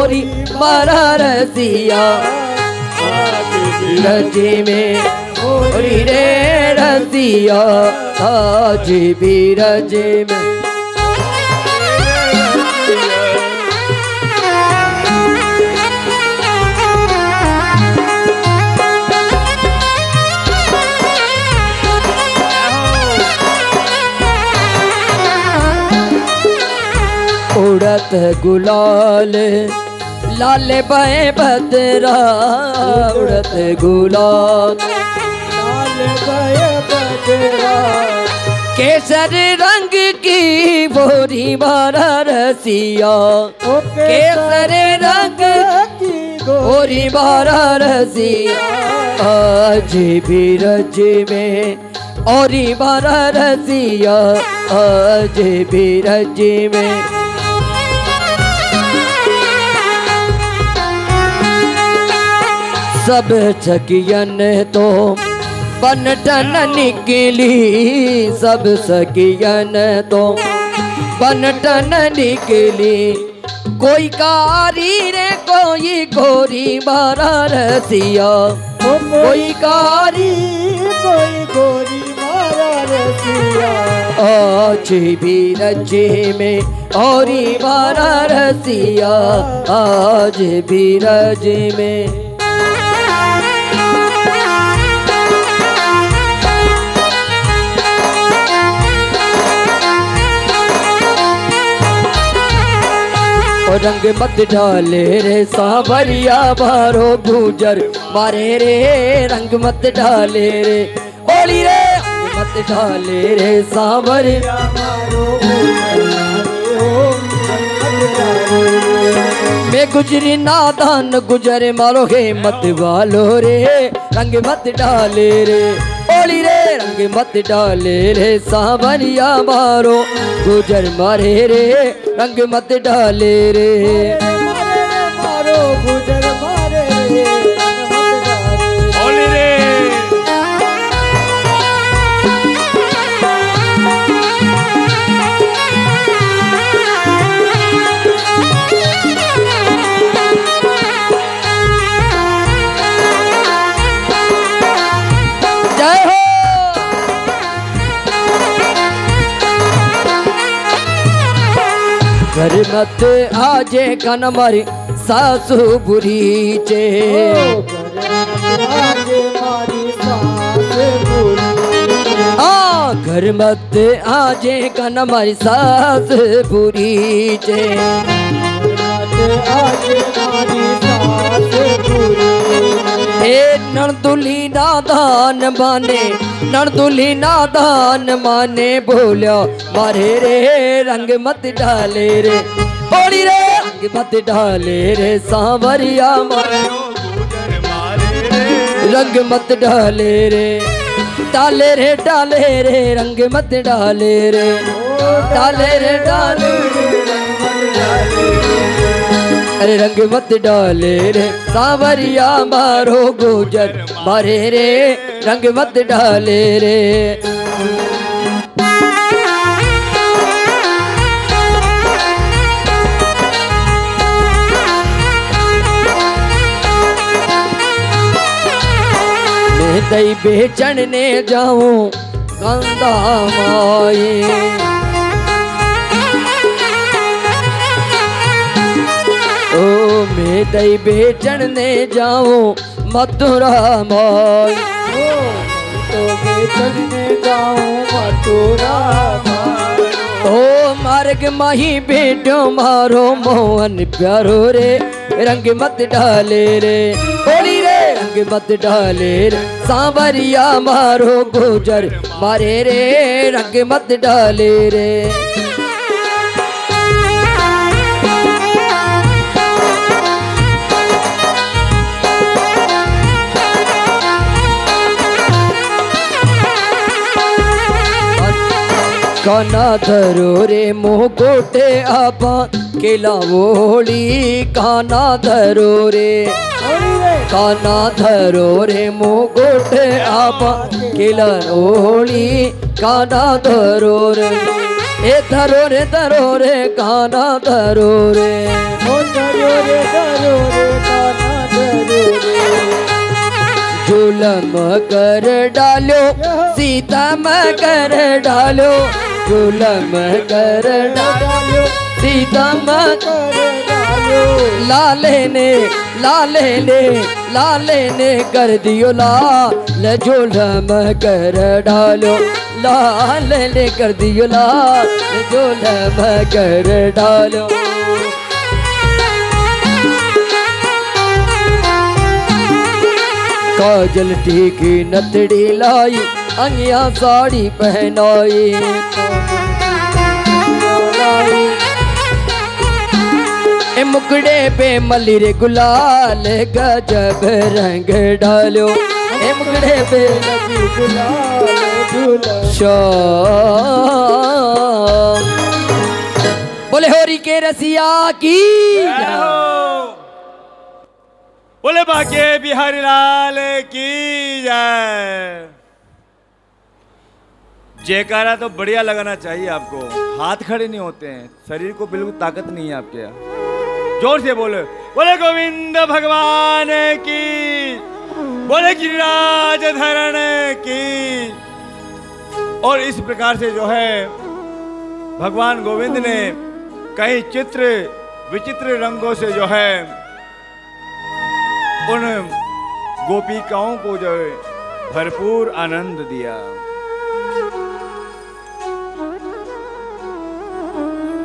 ओरी मारा रसिया रजे में ओरी रे रसिया आज भी रजे में उड़त गुलाल लाल बहे बदरा उड़त गुलाल लाल बहे बदरा केसर रंग की भोरी मारा रसिया केसर रंग की भोरी मारा रसिया आज भी रज में और मारा रसिया आज भी रज में सब सखियन तो बनटन निकली सब सखियन तो बनटन निकली कोई कारी रे कोई गोरी मारा रसिया कोई कारी कोई गोरी मारा रसिया आज भी रजे में और मारा रसिया आज भी रजे में रंग मत डाले रे सांवरिया मारो गुजर मारे रे रंग मत डाले रे ओली रे रंग मत डाले रे सांवरिया मारो मैं गुजरी नादान गुजरे मारो हे मत वालो रे रंग मत डाले रे ओली रे रंग मत डाले रे सांवरिया मारो गुजर मारे रे रंग मत डाले रे मारो गुजर मारे रे रंग मत डाले ओली रे घर मत आजे कन मारी सासू बुरी चे घर मत आजे कन मारी सास बुरी चे नड़दुली नादान माने बोलिया मारे रे रंग मत डाले रे बोली रे रंग मत डाले रे सांवरिया मारे रंग मत डाले रे डाले रे रंग मत डाले रे डाले रे अरे रंग मत डाले रे सांवरिया मारो गुजर मारे रे रंग मत डाले रे मैं दई बेचने जाऊं कंधा माए ओ मैं दई बेचने जाऊं मथुरा माई तो बेचने जाऊं मथुरा माई ओ मार्ग माही बेटो मारो मोहन प्यारो रे रंग मत डाले रे होली रे रंग मत डाले रे सांवरिया मारो गुजर मारे रे रंग मत डाले रे काना धरो रे मोह कोटे आपा केला वोली काना धरो रे मोह कोटे आपा केला वोली काना धरो रे ए धरो रे गाना धरो रे, ओ धरो रे गाना धरो रे। जुलम कर डालो सीता में कर डालो, जुलम कर डालो सीता में कर डालो। लाले ने कर दियो लाल, जुलम कर डालो, लाल ने कर दियो लाल, जुलम कर डालो। काजल टीकी नथड़ी लाई, अंगिया साड़ी पहनाई, ए मुकड़े पे मली रे गुलाल, गजब रंग डालो, ए मुकड़े पे लगी गुलाल शाम। बोले होरी के रसिया की, बोले बाके बिहारी लाल की जय। जयकारा तो बढ़िया लगाना चाहिए आपको, हाथ खड़े नहीं होते हैं, शरीर को बिल्कुल ताकत नहीं है आपके यहाँ। जोर से बोले, बोले गोविंद भगवान की, बोले गिरिराज धरण की। और इस प्रकार से जो है भगवान गोविंद ने कई चित्र विचित्र रंगों से जो है उन गोपिकाओं को जो है भरपूर आनंद दिया।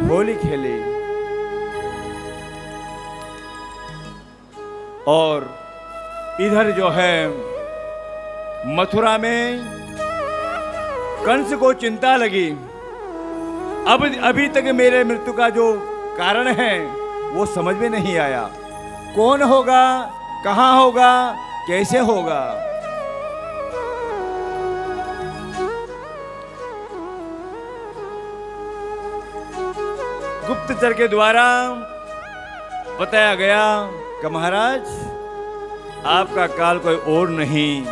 होली खेली और इधर जो है मथुरा में कंस को चिंता लगी, अब अभी तक मेरे मृत्यु का जो कारण है वो समझ में नहीं आया, कौन होगा, कहां होगा, कैसे होगा। गुप्तचर के द्वारा बताया गया कि महाराज आपका काल कोई और नहीं,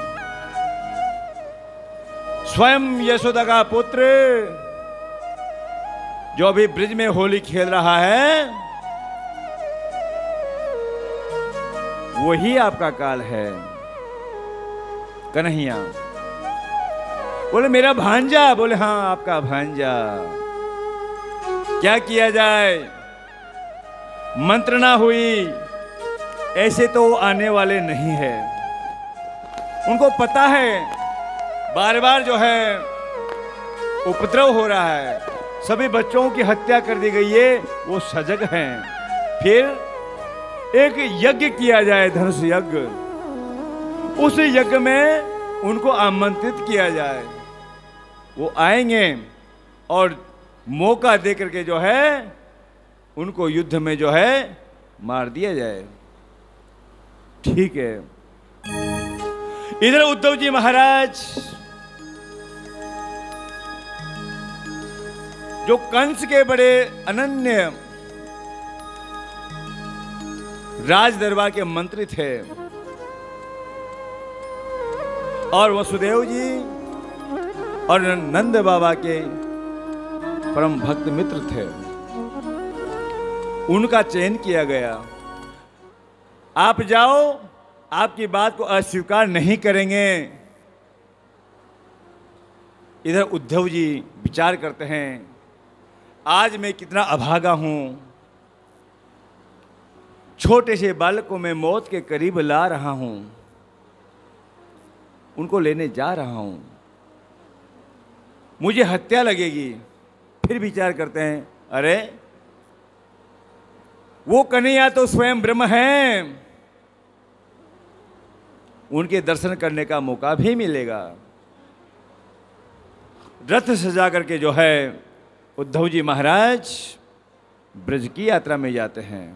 स्वयं यशोदा का पुत्र जो अभी ब्रिज में होली खेल रहा है वही आपका काल है। कन्हैया बोले मेरा भांजा, बोले हाँ आपका भांजा। क्या किया जाए, मंत्रणा हुई, ऐसे तो आने वाले नहीं है। उनको पता है बार बार जो है उपद्रव हो रहा है, सभी बच्चों की हत्या कर दी गई है, वो सजग हैं। फिर एक यज्ञ किया जाए, धनुष यज्ञ, उस यज्ञ में उनको आमंत्रित किया जाए, वो आएंगे और मौका दे करके जो है उनको युद्ध में जो है मार दिया जाए। ठीक है। इधर उद्धव जी महाराज जो कंस के बड़े अनन्य राज दरबार के मंत्री थे और वसुदेव जी और नंद बाबा के परम भक्त मित्र थे, उनका चयन किया गया। आप जाओ, आपकी बात को अस्वीकार नहीं करेंगे। इधर उद्धव जी विचार करते हैं, आज मैं कितना अभागा हूं, छोटे से बालक को मैं मौत के करीब ला रहा हूं, उनको लेने जा रहा हूं, मुझे हत्या लगेगी। फिर विचार करते हैं, अरे वो कन्हैया तो स्वयं ब्रह्म हैं, उनके दर्शन करने का मौका भी मिलेगा। रथ सजा करके जो है उद्धव जी महाराज ब्रज की यात्रा में जाते हैं।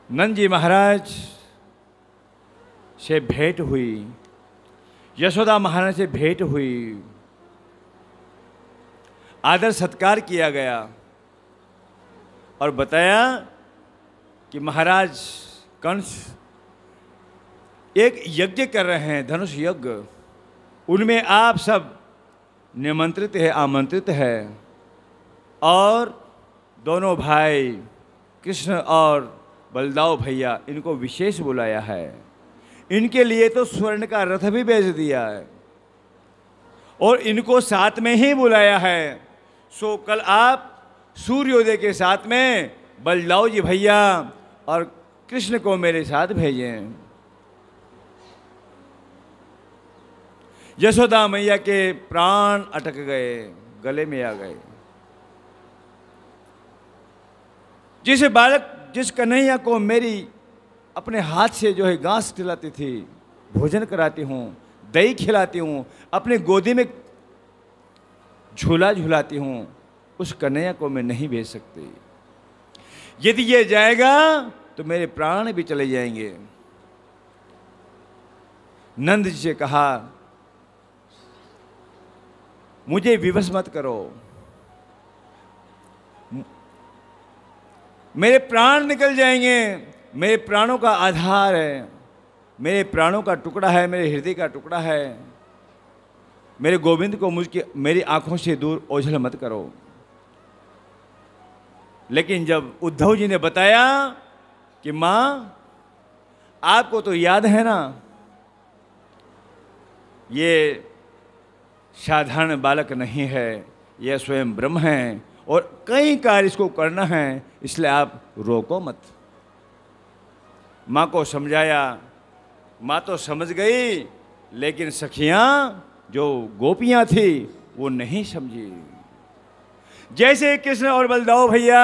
नंद जी महाराज से भेंट हुई, यशोदा महाराज से भेंट हुई, आदर सत्कार किया गया और बताया कि महाराज कंस एक यज्ञ कर रहे हैं, धनुष यज्ञ। उनमें आप सब निमंत्रित है, आमंत्रित है। और दोनों भाई कृष्ण और बलदाव भैया, इनको विशेष बुलाया है। इनके लिए तो स्वर्ण का रथ भी भेज दिया है और इनको साथ में ही बुलाया है। सो कल आप सूर्योदय के साथ में बलदाव जी भैया और कृष्ण को मेरे साथ भेजें। यशोदा मैया के प्राण अटक गए, गले में आ गए। जिस कन्हैया को मेरी अपने हाथ से जो है घास खिलाती थी, भोजन कराती हूँ, दही खिलाती हूँ, अपने गोदी में झूला झुलाती हूँ, उस कन्हैया को मैं नहीं भेज सकती। यदि ये जाएगा तो मेरे प्राण भी चले जाएंगे। नंद जी से कहा, मुझे विवश मत करो, मेरे प्राण निकल जाएंगे। मेरे प्राणों का आधार है, मेरे प्राणों का टुकड़ा है, मेरे हृदय का टुकड़ा है। मेरे गोविंद को मेरी आंखों से दूर ओझल मत करो। लेकिन जब उद्धव जी ने बताया कि माँ आपको तो याद है ना, ये साधारण बालक नहीं है, यह स्वयं ब्रह्म है और कई कार्य इसको करना है, इसलिए आप रोको मत। माँ को समझाया, माँ तो समझ गई, लेकिन सखियाँ जो गोपियाँ थी वो नहीं समझी। जैसे कृष्ण और बलदाव भैया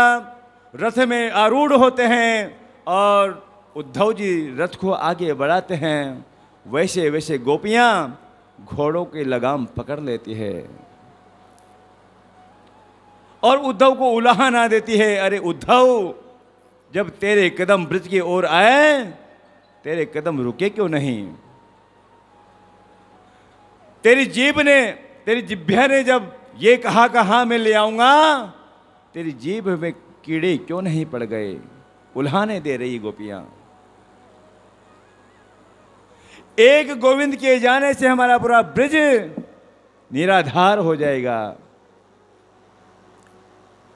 रथ में आरूढ़ होते हैं और उद्धव जी रथ को आगे बढ़ाते हैं, वैसे वैसे गोपियाँ घोड़ों की लगाम पकड़ लेती है और उद्धव को उलाहा ना देती है। अरे उद्धव, जब तेरे कदम ब्रज की ओर आए, तेरे कदम रुके क्यों नहीं? तेरी जिभ्या ने जब ये कहा कहाँ मैं ले आऊंगा, तेरी जीभ में कीड़े क्यों नहीं पड़ गए? उल्हाने दे रही गोपियां। एक गोविंद के जाने से हमारा पूरा ब्रज निराधार हो जाएगा,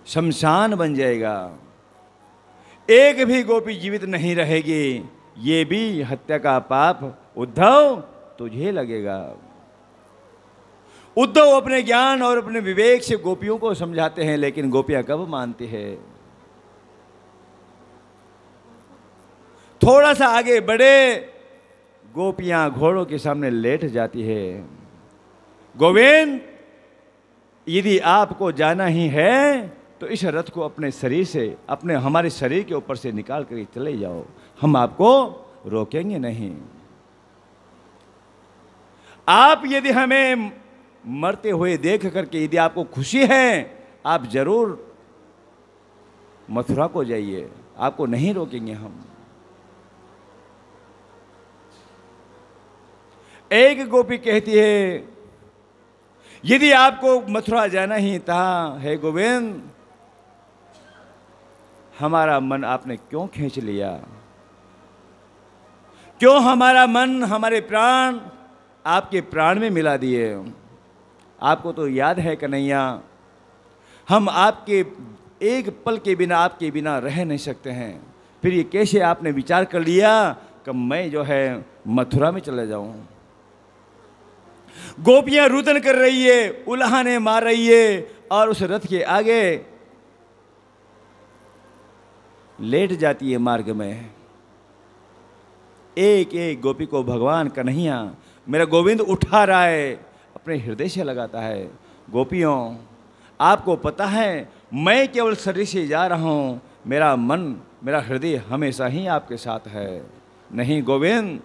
शमशान बन जाएगा। एक भी गोपी जीवित नहीं रहेगी, ये भी हत्या का पाप उद्धव तुझे लगेगा। उद्धव अपने ज्ञान और अपने विवेक से गोपियों को समझाते हैं, लेकिन गोपियां कब मानती है? थोड़ा सा आगे बढ़े, गोपियां घोड़ों के सामने लेट जाती है। गोविंद, यदि आपको जाना ही है तो इस रथ को अपने शरीर से, हमारे शरीर के ऊपर से निकाल कर चले जाओ, हम आपको रोकेंगे नहीं। आप यदि हमें मरते हुए देख करके यदि आपको खुशी है, आप जरूर मथुरा को जाइए, आपको नहीं रोकेंगे हम। एक गोपी कहती है, यदि आपको मथुरा जाना ही था, हे गोविंद, हमारा मन आपने क्यों खींच लिया? क्यों हमारा मन, हमारे प्राण आपके प्राण में मिला दिए? आपको तो याद है कन्हैया, हम आपके एक पल के बिना, आपके बिना रह नहीं सकते हैं। फिर ये कैसे आपने विचार कर लिया कि मैं जो है मथुरा में चला जाऊं? गोपियां रुदन कर रही है, उल्हाने मार रही है और उस रथ के आगे लेट जाती है मार्ग में। एक एक गोपी को भगवान कन्हैया, मेरा गोविंद उठा रहा है, अपने हृदय से लगाता है। गोपियों, आपको पता है मैं केवल शरीर से जा रहा हूँ, मेरा मन, मेरा हृदय हमेशा ही आपके साथ है। नहीं गोविंद,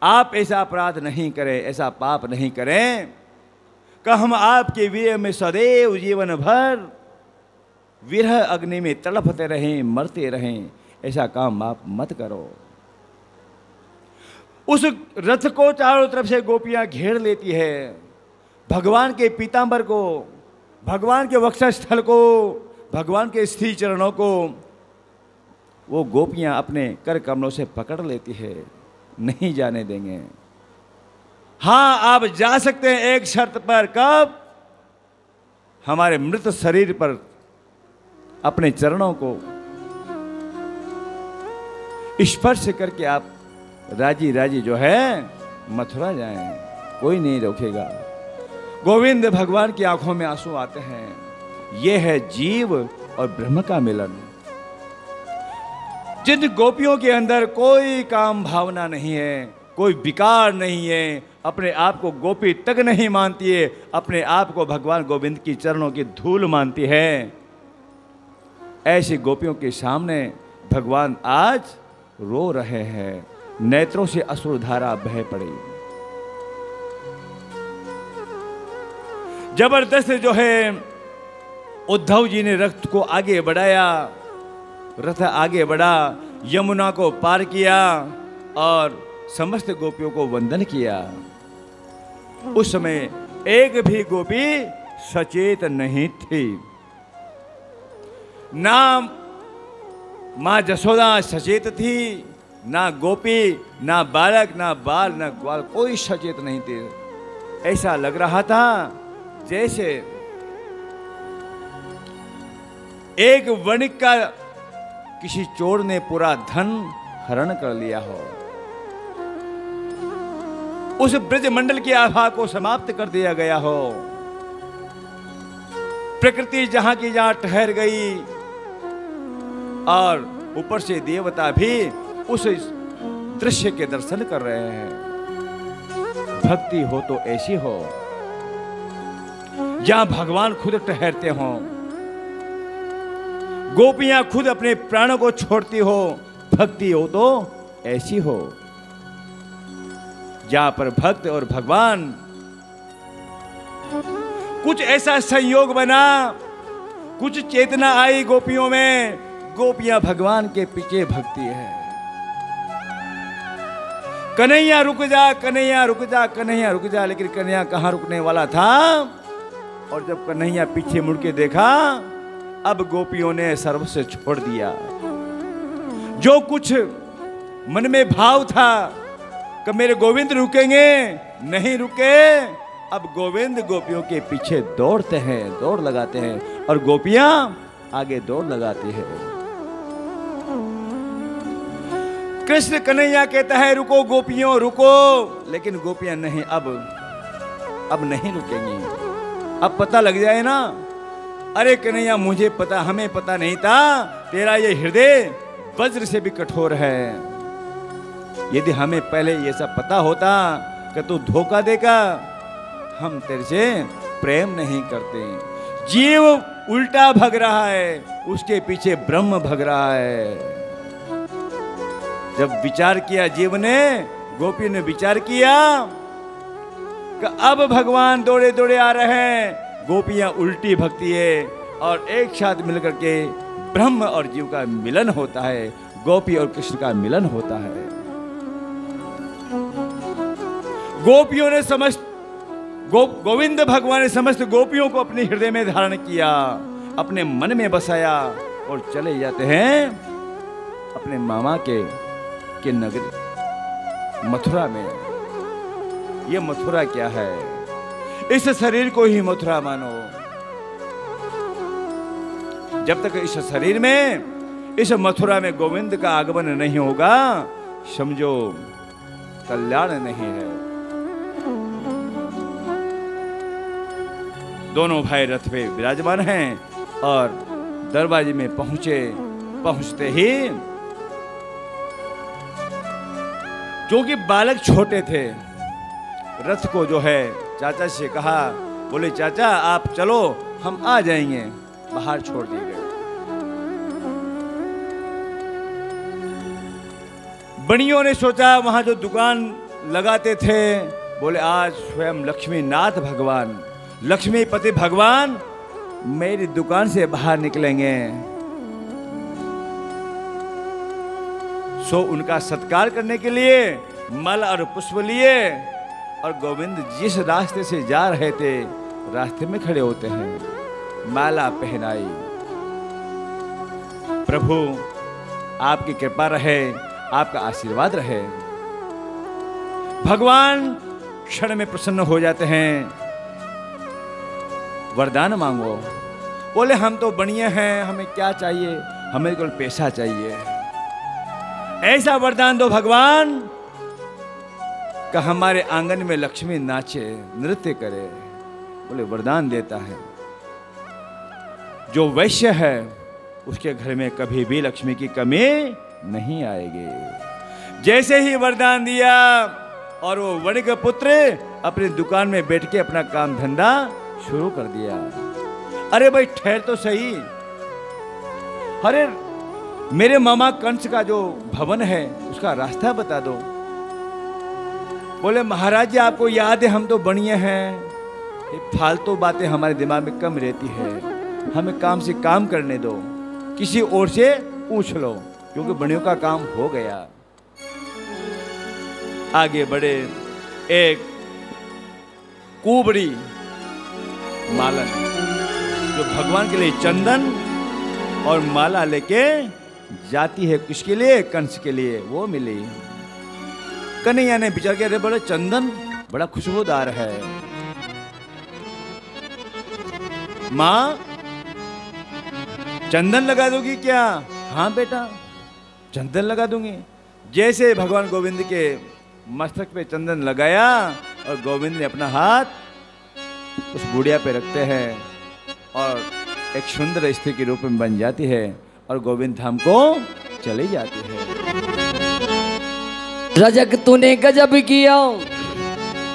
आप ऐसा अपराध नहीं करें, ऐसा पाप नहीं करें कि हम आपके वीर में सदैव जीवन भर विरह अग्नि में तड़पते रहें, मरते रहें। ऐसा काम आप मत करो। उस रथ को चारों तरफ से गोपियां घेर लेती है। भगवान के पीतांबर को, भगवान के वक्षस्थल को, भगवान के स्थिर चरणों को वो गोपियां अपने कर कमलों से पकड़ लेती है। नहीं जाने देंगे। हाँ, आप जा सकते हैं एक शर्त पर। कब? हमारे मृत शरीर पर अपने चरणों को स्पर्श करके आप राजी राजी जो है मथुरा जाएं, कोई नहीं रोकेगा। गोविंद भगवान की आंखों में आंसू आते हैं। यह है जीव और ब्रह्म का मिलन। जिन गोपियों के अंदर कोई काम भावना नहीं है, कोई विकार नहीं है, अपने आप को गोपी तक नहीं मानती है, अपने आप को भगवान गोविंद की चरणों की धूल मानती है, ऐसी गोपियों के सामने भगवान आज रो रहे हैं। नेत्रों से अश्रुधारा बह पड़ी। जबरदस्त जो है उद्धव जी ने रथ को आगे बढ़ाया, रथ आगे बढ़ा, यमुना को पार किया और समस्त गोपियों को वंदन किया। उस समय एक भी गोपी सचेत नहीं थी। ना मां जसोदा सचेत थी, ना गोपी, ना बालक, ना बाल, ना ग्वाल, कोई सचेत नहीं थे। ऐसा लग रहा था जैसे एक वणिक का किसी चोर ने पूरा धन हरण कर लिया हो, उस ब्रज मंडल की आभा को समाप्त कर दिया गया हो। प्रकृति जहां की जहां ठहर गई और ऊपर से देवता भी उस दृश्य के दर्शन कर रहे हैं। भक्ति हो तो ऐसी हो जहां भगवान खुद ठहरते हो, गोपियां खुद अपने प्राणों को छोड़ती हो। भक्ति हो तो ऐसी हो जहां पर भक्त और भगवान कुछ ऐसा संयोग बना, कुछ चेतना आई गोपियों में। गोपियां भगवान के पीछे भक्ति है। कन्हैया रुक जा, कन्हैया रुक जा, कन्हैया रुक जा, लेकिन कन्हैया कहां रुकने वाला था। और जब कन्हैया पीछे मुड़ के देखा, अब गोपियों ने सर्वस्व छोड़ दिया। जो कुछ मन में भाव था कि मेरे गोविंद रुकेंगे, नहीं रुके। अब गोविंद गोपियों के पीछे दौड़ते हैं, दौड़ लगाते हैं, और गोपियां आगे दौड़ लगाती है। कृष्ण कन्हैया कहता है रुको गोपियों रुको, लेकिन गोपियां नहीं, अब नहीं रुकेंगी। अब पता लग जाए ना, अरे कन्हैया मुझे पता, हमें पता नहीं था तेरा ये हृदय वज्र से भी कठोर है। यदि हमें पहले ये सब पता होता कि तू धोखा देगा, हम तेरे से प्रेम नहीं करते। जीव उल्टा भग रहा है, उसके पीछे ब्रह्म भग रहा है। जब विचार किया जीव ने, गोपी ने विचार किया कि अब भगवान दौड़े दौड़े आ रहे हैं, गोपियां उल्टी भक्ति है, और एक साथ मिलकर के ब्रह्म और जीव का मिलन होता है, गोपी और कृष्ण का मिलन होता है। गोपियों ने समस्त गोविंद भगवान ने समस्त गोपियों को अपने हृदय में धारण किया, अपने मन में बसाया, और चले जाते हैं अपने मामा के नगरी मथुरा में। ये मथुरा क्या है? इस शरीर को ही मथुरा मानो। जब तक इस शरीर में, इस मथुरा में गोविंद का आगमन नहीं होगा, समझो कल्याण नहीं है। दोनों भाई रथ पे विराजमान हैं और दरवाजे में पहुंचते ही, क्योंकि बालक छोटे थे, रथ को जो है चाचा से कहा, बोले चाचा आप चलो हम आ जाएंगे, बाहर छोड़ दिए गए। बनियों ने सोचा, वहां जो दुकान लगाते थे, बोले आज स्वयं लक्ष्मी नाथ भगवान, लक्ष्मीपति भगवान मेरी दुकान से बाहर निकलेंगे। सो उनका सत्कार करने के लिए मल और पुष्प लिए, और गोविंद जिस रास्ते से जा रहे थे, रास्ते में खड़े होते हैं, माला पहनाई। प्रभु आपकी कृपा रहे, आपका आशीर्वाद रहे। भगवान क्षण में प्रसन्न हो जाते हैं। वरदान मांगो। बोले हम तो बढ़िया हैं, हमें क्या चाहिए, हमें केवल पैसा चाहिए। ऐसा वरदान दो भगवान कि हमारे आंगन में लक्ष्मी नाचे, नृत्य करे। बोले वरदान देता है। जो वैश्य है उसके घर में कभी भी लक्ष्मी की कमी नहीं आएगी। जैसे ही वरदान दिया और वो वणिक पुत्र अपनी दुकान में बैठ के अपना काम धंधा शुरू कर दिया। अरे भाई ठहर तो सही, अरे मेरे मामा कंस का जो भवन है उसका रास्ता बता दो। बोले महाराज जी आपको याद है हम तो बढ़िया हैं, ये फालतू बातें हमारे दिमाग में कम रहती है, हमें काम से काम करने दो, किसी और से पूछ लो, क्योंकि बड़ियों का काम हो गया। आगे बढ़े। एक कुबड़ी मालन जो भगवान के लिए चंदन और माला लेके जाती है, किसके लिए? कंस के लिए। वो मिली। कन्हैया ने विचार किया, अरे बड़े चंदन बड़ा खुशबूदार है, माँ चंदन लगा दोगी क्या? हाँ बेटा चंदन लगा दूंगी। जैसे भगवान गोविंद के मस्तक पे चंदन लगाया और गोविंद ने अपना हाथ उस बुढ़िया पे रखते हैं और एक सुंदर स्त्री के रूप में बन जाती है और गोविंद धाम को चली जाती है। रजक तूने गजब किया,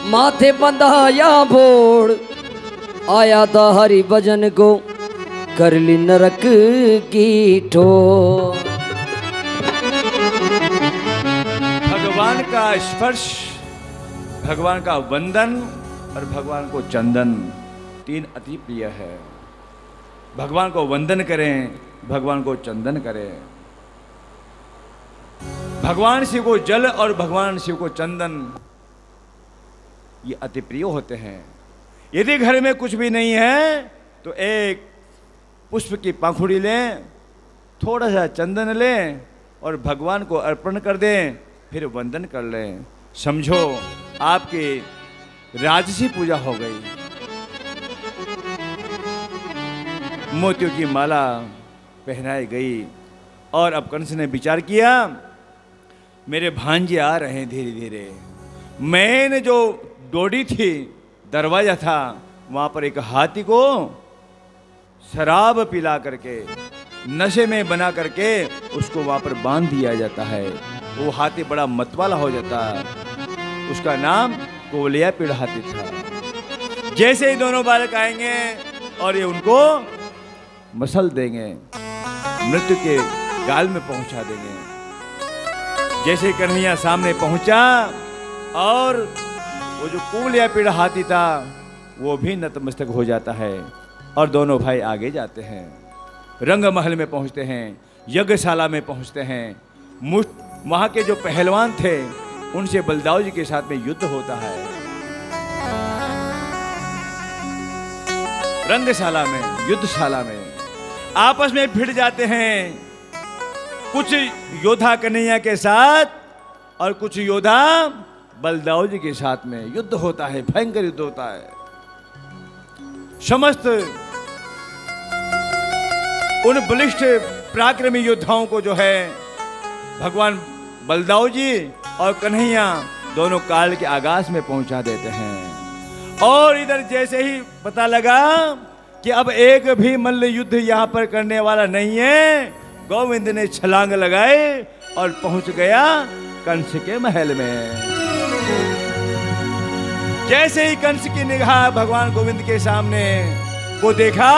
माथे बंधाया बोड़, आया था हरि भजन को कर ली नरक की ठोर। भगवान का स्पर्श, भगवान का वंदन और भगवान को चंदन, तीन अति प्रिय है। भगवान को वंदन करें, भगवान को चंदन करें। भगवान शिव को जल और भगवान शिव को चंदन, ये अति प्रिय होते हैं। यदि घर में कुछ भी नहीं है तो एक पुष्प की पंखुड़ी लें, थोड़ा सा चंदन लें और भगवान को अर्पण कर दें, फिर वंदन कर लें। समझो आपकी राजसी पूजा हो गई। मोतियों की माला पहनाई गई और अब कंस ने विचार किया, मेरे भांजे आ रहे हैं धीरे धीरे। मैंने जो डोडी थी, दरवाजा था, वहां पर एक हाथी को शराब पिला करके, नशे में बना करके उसको वहां पर बांध दिया जाता है। वो हाथी बड़ा मतवाला हो जाता है। उसका नाम कोलिया पीड़ हाथी था। जैसे ही दोनों बालक आएंगे और ये उनको मसल देंगे, मृत्यु के गाल में पहुंचा देंगे। जैसे कन्हैया सामने पहुंचा और वो जो कोलिया पीड़ हाथी था वो भी नतमस्तक हो जाता है और दोनों भाई आगे जाते हैं। रंग महल में पहुंचते हैं, यज्ञशाला में पहुंचते हैं। वहां के जो पहलवान थे उनसे बलदाऊ जी के साथ में युद्ध होता है। रंगशाला में, युद्धशाला में आपस में भिड़ जाते हैं। कुछ योद्धा कन्हैया के साथ और कुछ योद्धा बलदाऊ जी के साथ में युद्ध होता है। भयंकर युद्ध होता है। समस्त उन बलिष्ठ पराक्रमी योद्धाओं को जो है भगवान बलदाऊ जी और कन्हैया दोनों काल के आगाज में पहुंचा देते हैं। और इधर जैसे ही पता लगा कि अब एक भी मल्ल युद्ध यहाँ पर करने वाला नहीं है, गोविंद ने छलांग लगाए और पहुंच गया कंस के महल में। जैसे ही कंस की निगाह भगवान गोविंद के सामने को देखा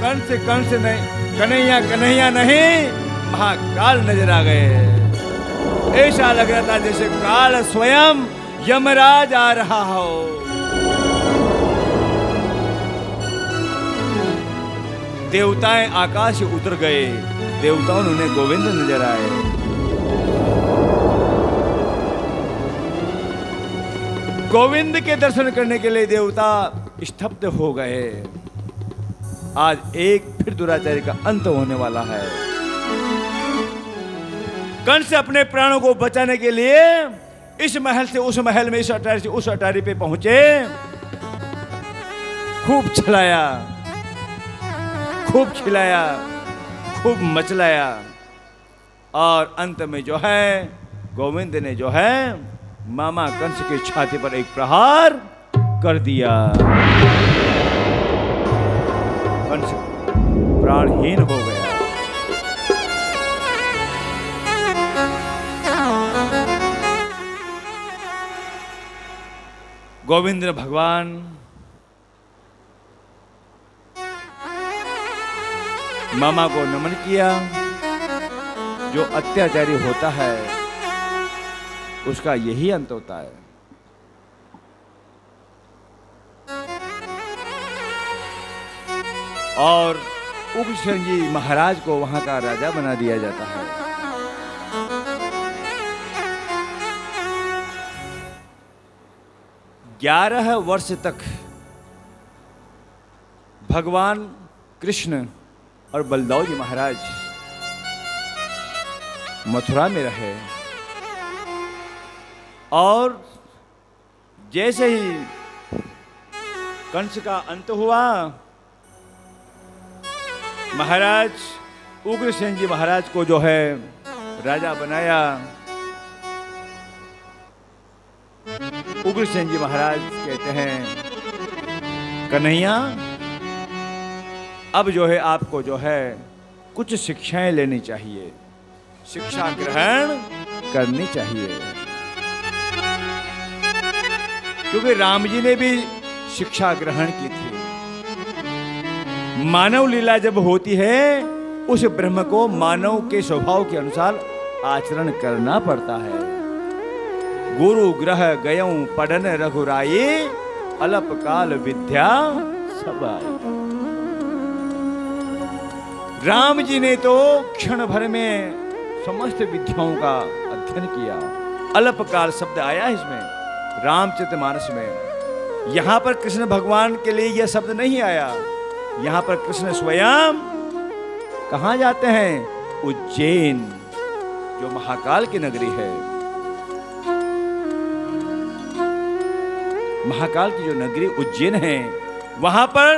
तो कंस नहीं, कन्हैया नहीं, महाकाल नजर आ गए। ऐसा लग रहा था जैसे काल स्वयं यमराज आ रहा हो। देवताएं आकाश से उतर गए, देवताओं ने उन्हें गोविंद नजर आए। गोविंद के दर्शन करने के लिए देवता स्तब्ध हो गए। आज एक फिर दुराचारी का अंत होने वाला है। कंस अपने प्राणों को बचाने के लिए इस महल से उस महल में, इस अटारी से उस अटारी पे पहुंचे, खूब चलाया, खूब खिलाया, खूब मचलाया, और अंत में जो है गोविंद ने जो है मामा कंस की छाती पर एक प्रहार कर दिया। कंस प्राणहीन हो गया। गोविंद ने भगवान मामा को नमन किया। जो अत्याचारी होता है उसका यही अंत होता है। और उग्रसेन जी महाराज को वहां का राजा बना दिया जाता है। 11 वर्ष तक भगवान कृष्ण और बलदाऊ जी महाराज मथुरा में रहे, और जैसे ही कंस का अंत हुआ, महाराज उग्रसेन जी महाराज को जो है राजा बनाया। उग्रसेन जी महाराज कहते हैं, कन्हैया अब जो है आपको जो है कुछ शिक्षाएं लेनी चाहिए, शिक्षा ग्रहण करनी चाहिए। क्योंकि राम जी ने भी शिक्षा ग्रहण की थी। मानव लीला जब होती है, उस ब्रह्म को मानव के स्वभाव के अनुसार आचरण करना पड़ता है। गुरु ग्रह गयऊं पढ़न रघुराई, अल्प काल विद्या सब आई। राम जी ने तो क्षण भर में समस्त विद्याओं का अध्ययन किया। अल्प काल शब्द आया इसमें रामचरितमानस में। यहां पर कृष्ण भगवान के लिए यह शब्द नहीं आया। यहां पर कृष्ण स्वयं कहां जाते हैं? उज्जैन, जो महाकाल की नगरी है। महाकाल की जो नगरी उज्जैन है, वहां पर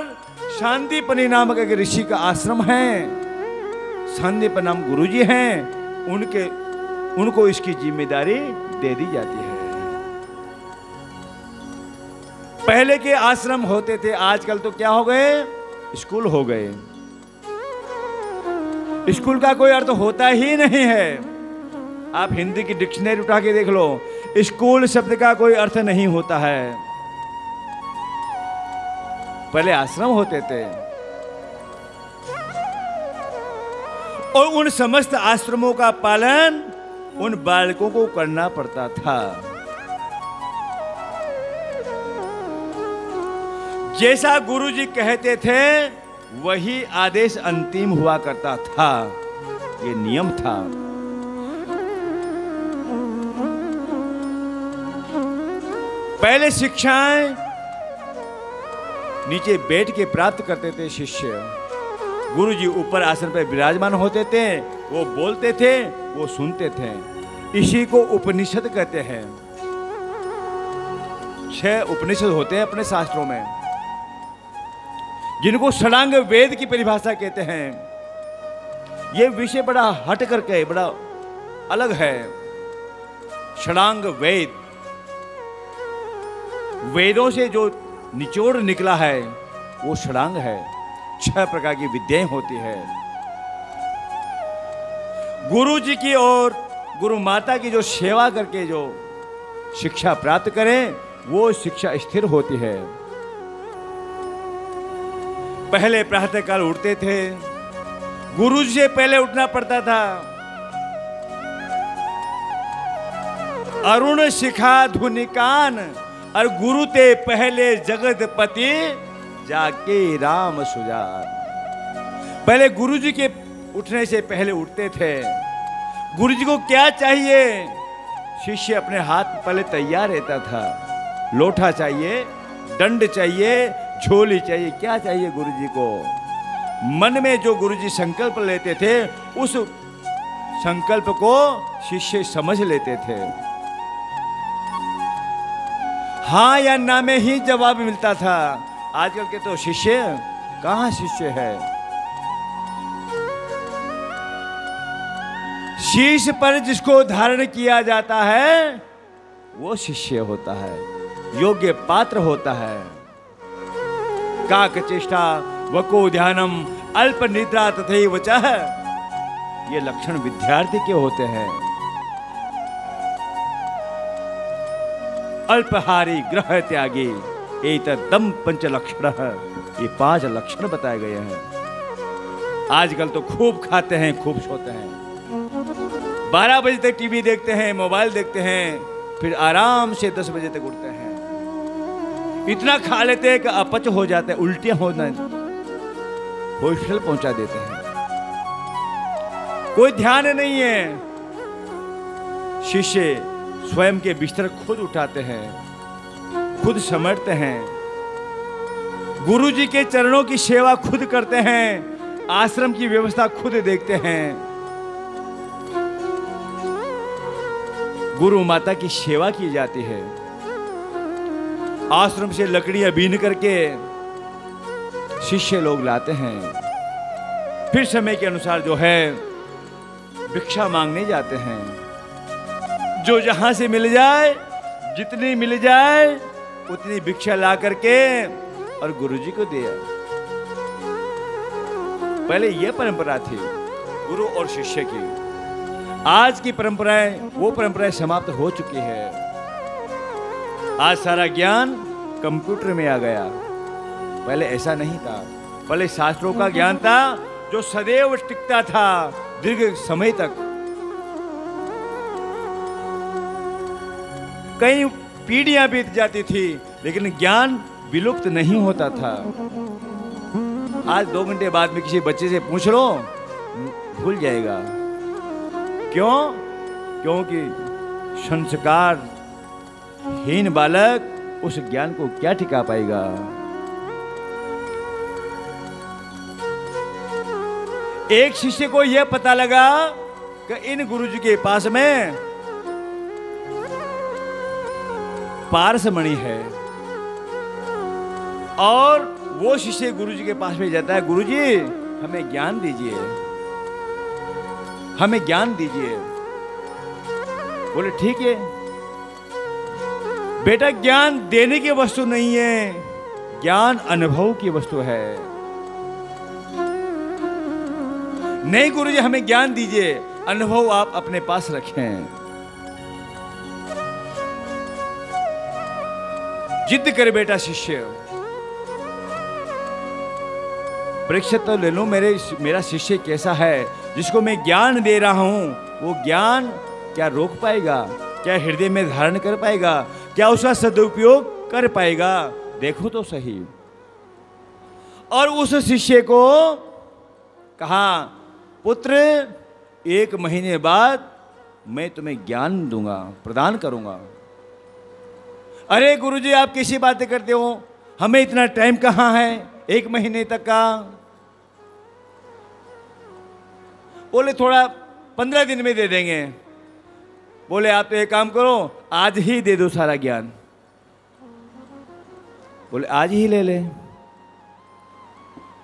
शांतिपनि नामक एक ऋषि का आश्रम है। शांतिपनि नाम गुरुजी हैं, उनको इसकी जिम्मेदारी दे दी जाती है। पहले के आश्रम होते थे, आजकल तो क्या हो गए? स्कूल हो गए। स्कूल का कोई अर्थ होता ही नहीं है। आप हिंदी की डिक्शनरी उठा के देख लो, स्कूल शब्द का कोई अर्थ नहीं होता है। पहले आश्रम होते थे, और उन समस्त आश्रमों का पालन उन बालकों को करना पड़ता था। जैसा गुरुजी कहते थे वही आदेश अंतिम हुआ करता था। ये नियम था। पहले शिक्षाएं नीचे बैठ के प्राप्त करते थे शिष्य। गुरुजी ऊपर आसन पर विराजमान होते थे, वो बोलते थे, वो सुनते थे। इसी को उपनिषद कहते हैं। 6 उपनिषद होते हैं अपने शास्त्रों में, जिनको षडांग वेद की परिभाषा कहते हैं। ये विषय बड़ा हट करके बड़ा अलग है। षडांग वेद, वेदों से जो निचोड़ निकला है वो षडांग है। 6 प्रकार की विद्याएं होती है। गुरु जी की और गुरु माता की जो सेवा करके जो शिक्षा प्राप्त करें, वो शिक्षा स्थिर होती है। पहले प्रातः काल उठते थे, गुरु जी से पहले उठना पड़ता था। अरुण शिखा धुनिकान, और गुरु ते पहले जगतपति जाके राम सुजान। पहले गुरु जी के उठने से पहले उठते थे। गुरु जी को क्या चाहिए? शिष्य अपने हाथ में पहले तैयार रहता था। लोटा चाहिए, दंड चाहिए, झोली चाहिए। क्या चाहिए गुरु जी को? मन में जो गुरु जी संकल्प लेते थे, उस संकल्प को शिष्य समझ लेते थे। हाँ या ना में ही जवाब मिलता था। आजकल के तो शिष्य कहाँ शिष्य है। शीश पर जिसको धारण किया जाता है वो शिष्य होता है, योग्य पात्र होता है। काक चेष्टा वको ध्यानम अल्प निद्रा तथैव चः, ये लक्षण विद्यार्थी के होते हैं। अल्पहारी ग्रह त्यागी एतद्दम पंच लक्षण, ये 5 लक्षण बताए गए हैं। आजकल तो खूब खाते हैं, खूब सोते हैं, 12 बजे तक टीवी देखते हैं, मोबाइल देखते हैं, फिर आराम से 10 बजे तक उठते हैं। इतना खा लेते हैं कि अपच हो जाते हैं, उल्टियां होना, हॉस्पिटल पहुंचा देते हैं। कोई ध्यान नहीं है। शिष्य स्वयं के बिस्तर खुद उठाते हैं, खुद समेटते हैं, गुरुजी के चरणों की सेवा खुद करते हैं, आश्रम की व्यवस्था खुद देखते हैं, गुरु माता की सेवा की जाती है। आश्रम से लकड़ियां बीन करके शिष्य लोग लाते हैं, फिर समय के अनुसार जो है भिक्षा मांगने जाते हैं। जो जहां से मिल जाए, जितनी मिल जाए उतनी भिक्षा ला करके और गुरुजी को दिया। पहले यह परंपरा थी गुरु और शिष्य की। आज की परंपराएं, वो परंपराएं समाप्त हो चुकी है। आज सारा ज्ञान कंप्यूटर में आ गया। पहले ऐसा नहीं था। पहले शास्त्रों का ज्ञान था जो सदैव टिकता था दीर्घ समय तक। कई पीढ़ियां बीत जाती थी लेकिन ज्ञान विलुप्त नहीं होता था। आज 2 घंटे बाद में किसी बच्चे से पूछ लो, भूल जाएगा। क्यों? क्योंकि संस्कार हीन बालक उस ज्ञान को क्या टिका पाएगा। एक शिष्य को यह पता लगा कि इन गुरुजी के पास में पारसमणि है, और वो शिष्य गुरुजी के पास में जाता है, गुरुजी हमें ज्ञान दीजिए, हमें ज्ञान दीजिए। बोले ठीक है बेटा, ज्ञान देने की वस्तु नहीं है, ज्ञान अनुभव की वस्तु है। नहीं गुरुजी हमें ज्ञान दीजिए, अनुभव आप अपने पास रखें। जिद करे बेटा शिष्य, परीक्षा तो ले लो मेरा शिष्य कैसा है, जिसको मैं ज्ञान दे रहा हूं वो ज्ञान क्या रोक पाएगा, क्या हृदय में धारण कर पाएगा, क्या उसका सदुपयोग कर पाएगा, देखो तो सही। और उस शिष्य को कहा, पुत्र 1 महीने बाद मैं तुम्हें ज्ञान दूंगा, प्रदान करूंगा। अरे गुरुजी आप कैसी बातें करते हो, हमें इतना टाइम कहाँ है 1 महीने तक का। बोले थोड़ा 15 दिन में दे देंगे। बोले आप तो एक काम करो, आज ही दे दो सारा ज्ञान। बोले आज ही ले ले।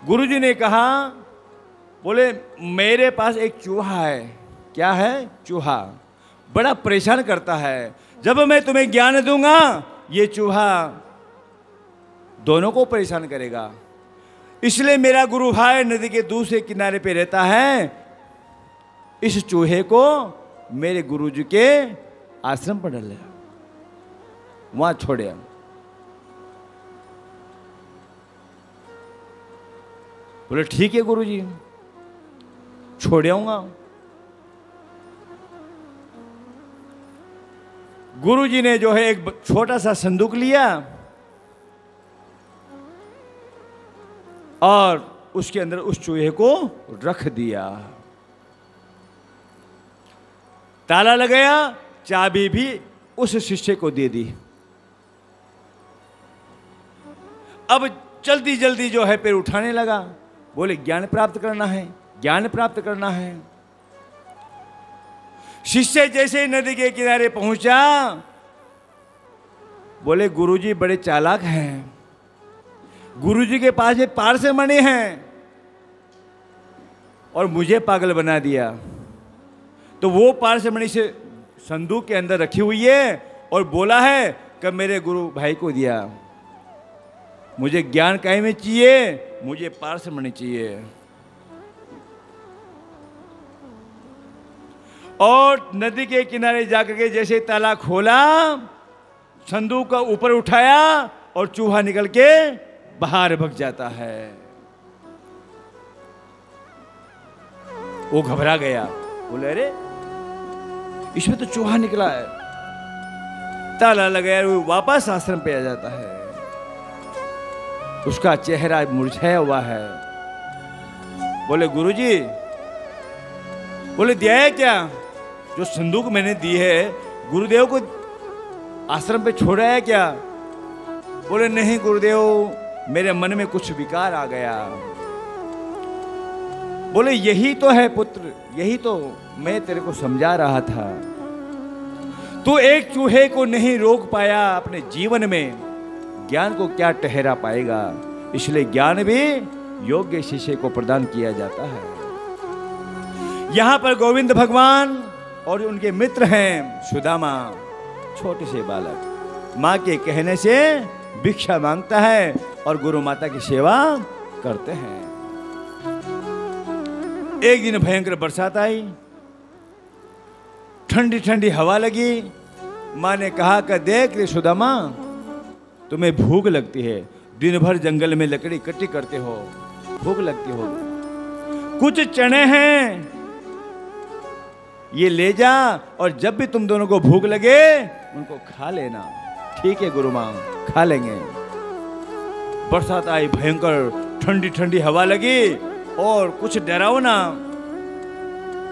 गुरुजी ने कहा, बोले मेरे पास एक चूहा है। क्या है? चूहा बड़ा परेशान करता है। जब मैं तुम्हें ज्ञान दूंगा ये चूहा दोनों को परेशान करेगा, इसलिए मेरा गुरु भाई नदी के दूसरे किनारे पे रहता है। इस चूहे को मेरे गुरुजी के आश्रम पर डाल लिया, वहां छोड़े। बोले ठीक है गुरुजी, छोड़ आऊंगा। गुरुजी ने जो है एक छोटा सा संदूक लिया और उसके अंदर उस चूहे को रख दिया, ताला लगाया, चाबी भी उस शिष्य को दे दी। अब जल्दी जल्दी जो है पैर उठाने लगा। बोले ज्ञान प्राप्त करना है, ज्ञान प्राप्त करना है। शिष्य जैसे नदी के किनारे पहुंचा, बोले गुरुजी बड़े चालाक हैं, गुरुजी के पास ये पारसमणि हैं और मुझे पागल बना दिया। तो वो पारसमणि से संदूक के अंदर रखी हुई है और बोला है कि मेरे गुरु भाई को दिया। मुझे ज्ञान काहे में चाहिए, मुझे पारसमणि चाहिए। और नदी के किनारे जाकर के जैसे ताला खोला, संदूक का ऊपर उठाया और चूहा निकल के बाहर भग जाता है। वो घबरा गया, बोले अरे इसमें तो चूहा निकला है। ताला लगाया, वो वापस आश्रम पे आ जाता है। उसका चेहरा मुरझाया हुआ है। बोले गुरुजी, बोले दिया है क्या? जो संदूक मैंने दी है गुरुदेव को आश्रम पे छोड़ा है क्या? बोले नहीं गुरुदेव, मेरे मन में कुछ विकार आ गया। बोले यही तो है पुत्र, यही तो मैं तेरे को समझा रहा था। तू एक चूहे को नहीं रोक पाया अपने जीवन में, ज्ञान को क्या ठहरा पाएगा? इसलिए ज्ञान भी योग्य शिष्य को प्रदान किया जाता है। यहां पर गोविंद भगवान और उनके मित्र हैं सुदामा, छोटे से बालक, माँ के कहने से भिक्षा मांगता है और गुरु माता की सेवा करते हैं। एक दिन भयंकर बरसात आई, ठंडी ठंडी हवा लगी। माँ ने कहा कि देख रे सुदामा, तुम्हें भूख लगती है, दिन भर जंगल में लकड़ी इकट्ठी करते हो, भूख लगती हो, कुछ चने हैं ये ले जा और जब भी तुम दोनों को भूख लगे उनको खा लेना। ठीक है गुरु माँ, खा लेंगे। बरसात आई, भयंकर ठंडी ठंडी हवा लगी और कुछ डरावना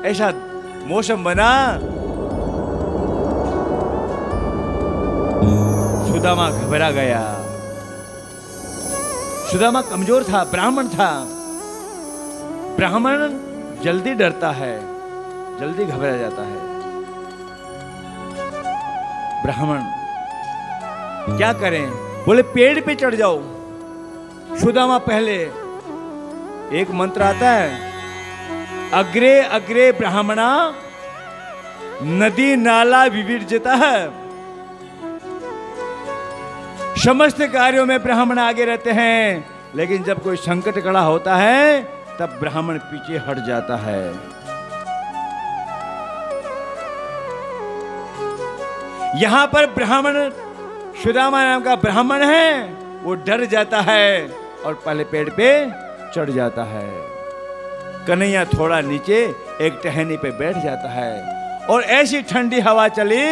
ऐसा मौसम बना। सुदामा घबरा गया। सुदामा कमजोर था, ब्राह्मण था। ब्राह्मण जल्दी डरता है, जल्दी घबरा जाता है। ब्राह्मण क्या करें? बोले पेड़ पे चढ़ जाओ। सुदामा पहले एक मंत्र आता है, अग्रे अग्रे ब्राह्मणा नदी नाला विविर्जिता है। समस्त कार्यों में ब्राह्मण आगे रहते हैं, लेकिन जब कोई संकट खड़ा होता है तब ब्राह्मण पीछे हट जाता है। यहां पर ब्राह्मण, सुदामा नाम का ब्राह्मण है, वो डर जाता है और पहले पेड़ पे चढ़ जाता है। कन्हैया थोड़ा नीचे एक टहनी पे बैठ जाता है और ऐसी ठंडी हवा चली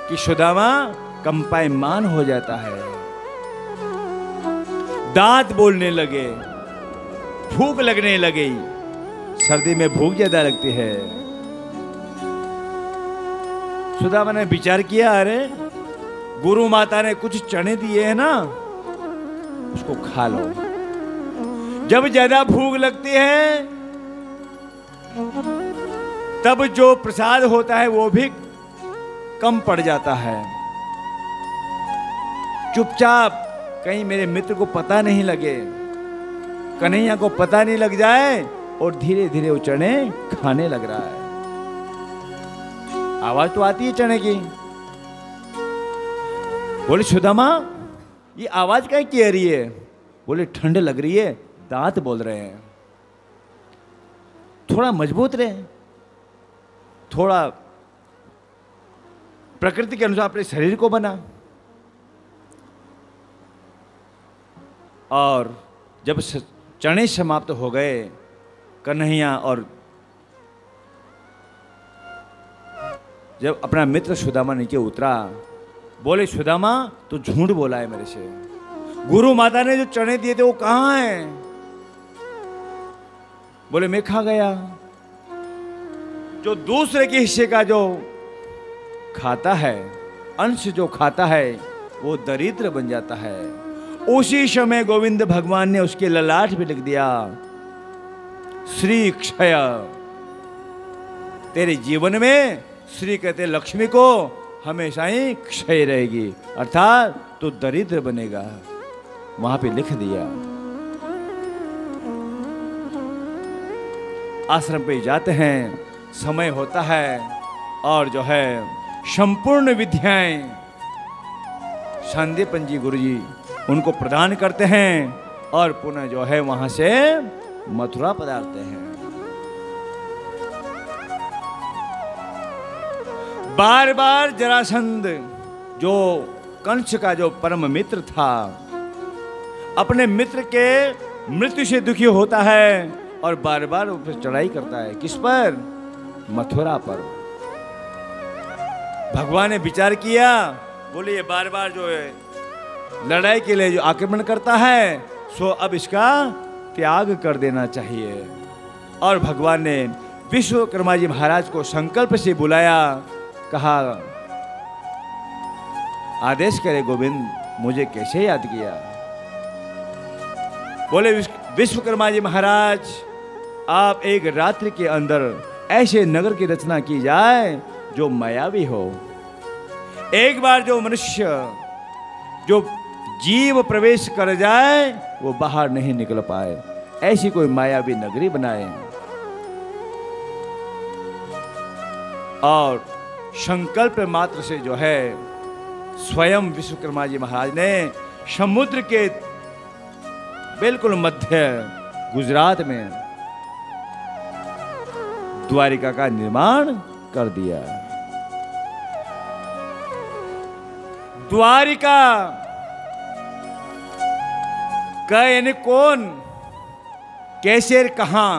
कि सुदामा कंपायमान हो जाता है। दांत बोलने लगे, भूख लगने लगी। सर्दी में भूख ज्यादा लगती है। सुदामा ने विचार किया, अरे गुरु माता ने कुछ चने दिए हैं ना, उसको खा लो। जब ज्यादा भूख लगती है तब जो प्रसाद होता है वो भी कम पड़ जाता है। चुपचाप, कहीं मेरे मित्र को पता नहीं लगे, कन्हैया को पता नहीं लग जाए, और धीरे धीरे वो चने खाने लग रहा है। आवाज तो आती है चने की। बोले सुदामा, ये आवाज क्या कह रही है? बोले ठंड लग रही है, दांत बोल रहे हैं। थोड़ा मजबूत रहे, थोड़ा प्रकृति के अनुसार अपने शरीर को बना। और जब चने समाप्त हो गए, कन्हैया और जब अपना मित्र सुदामा नीचे उतरा, बोले सुदामा तू झूठ बोला है मेरे से। गुरु माता ने जो चने दिए थे वो कहाँ हैं? बोले मैं खा गया। जो दूसरे के हिस्से का जो खाता है, अंश जो खाता है, वो दरिद्र बन जाता है। उसी समय गोविंद भगवान ने उसके ललाट पे लिख दिया, श्री क्षय। तेरे जीवन में श्री कहते लक्ष्मी को, हमेशा ही क्षय रहेगी, अर्थात तो दरिद्र बनेगा। वहां पे लिख दिया। आश्रम पे जाते हैं, समय होता है और जो है संपूर्ण विद्याएं संदीपन जी गुरु जी उनको प्रदान करते हैं और पुनः जो है वहां से मथुरा पधारते हैं। बार बार जरासंध जो कंस का जो परम मित्र था, अपने मित्र के मृत्यु से दुखी होता है और बार बार उस पर चढ़ाई करता है। किस पर? मथुरा पर। भगवान ने विचार किया, बोले ये बार बार जो है लड़ाई के लिए जो आक्रमण करता है, सो अब इसका त्याग कर देना चाहिए। और भगवान ने विश्वकर्मा जी महाराज को संकल्प से बुलाया, कहा आदेश करे गोविंद, मुझे कैसे याद किया? बोले विश्वकर्मा जी महाराज, आप एक रात्रि के अंदर ऐसे नगर की रचना की जाए जो मायावी हो। एक बार जो मनुष्य जो जीव प्रवेश कर जाए वो बाहर नहीं निकल पाए, ऐसी कोई मायावी नगरी बनाए। और संकल्प मात्र से जो है स्वयं विश्वकर्मा जी महाराज ने समुद्र के बिल्कुल मध्य गुजरात में द्वारिका का निर्माण कर दिया। द्वारिका का यानी कौन, कैसे, कहां,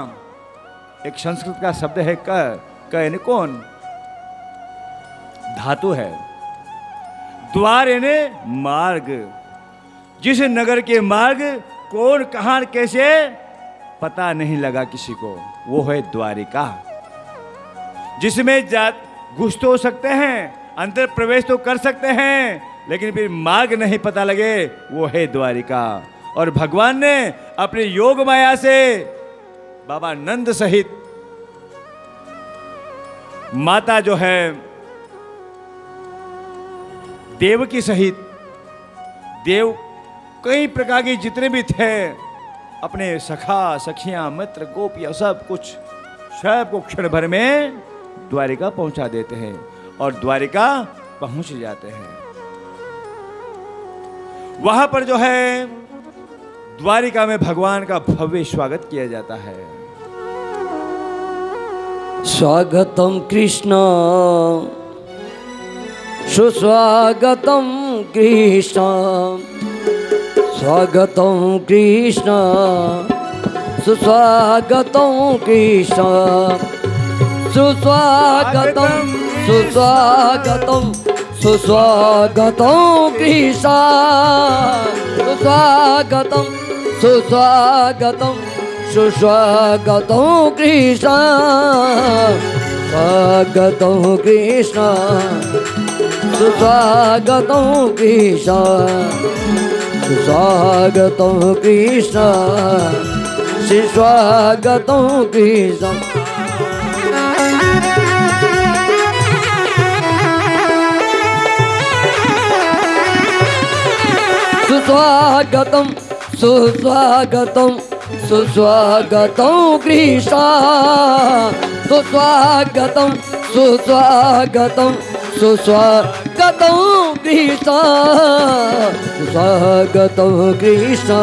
एक संस्कृत का शब्द है का यानी कौन, धातु है। द्वार यानी मार्ग, जिस नगर के मार्ग कौन, कहां, कैसे पता नहीं लगा किसी को, वो है द्वारिका। जिसमें घुस तो सकते हैं, अंदर प्रवेश तो कर सकते हैं, लेकिन फिर मार्ग नहीं पता लगे, वो है द्वारिका। और भगवान ने अपने योग माया से बाबा नंद सहित माता जो है देवकी सहित देव कई प्रकार के जितने भी थे, अपने सखा सखियां मित्र गोपियां सब कुछ सबको क्षण भर में द्वारिका पहुंचा देते हैं और द्वारिका पहुंच जाते हैं। वहां पर जो है द्वारिका में भगवान का भव्य स्वागत किया जाता है। स्वागतम कृष्ण सुस्वागतम कृष्ण, स्वागतम कृष्ण सुस्वागतम कृष्ण, सुस्वागतम सुस्वागतम सुस्वागतम कृष्ण, सुस्वागतम सुस्वागतम सुस्वागतम कृष्ण, स्वागतम कृष्ण सुस्वागतम कृष्ण, सुस्वागतम कृष्ण सुस्वागतम कृष्ण। सुस्वागतम सुस्वागतम सुस्वागतम कृष्ण, सुस्वागतम सुस्वागतम सुस्वागतम कृष्ण, सुस्वागतम कृष्ण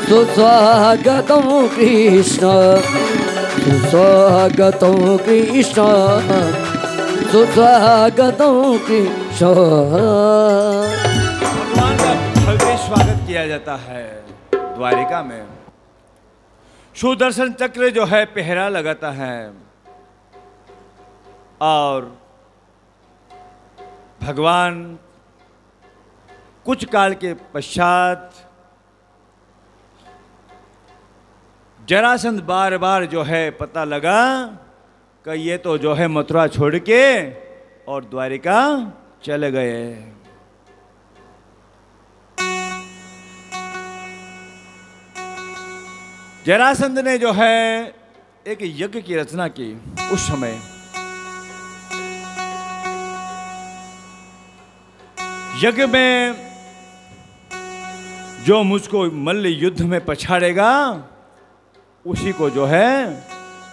सुस्वागतम कृष्ण, सुस्वागतम कृष्ण सुस्वागतम कृष्ण। भगवान का भव्य स्वागत किया जाता है द्वारिका में। सुदर्शन चक्र जो है पहरा लगाता है और भगवान कुछ काल के पश्चात जरासंध बार बार जो है पता लगा कि ये तो जो है मथुरा छोड़ के और द्वारिका चले गए। जरासंध ने जो है एक यज्ञ की रचना की। उस समय यज्ञ में जो मुझको मल्ल युद्ध में पछाड़ेगा उसी को जो है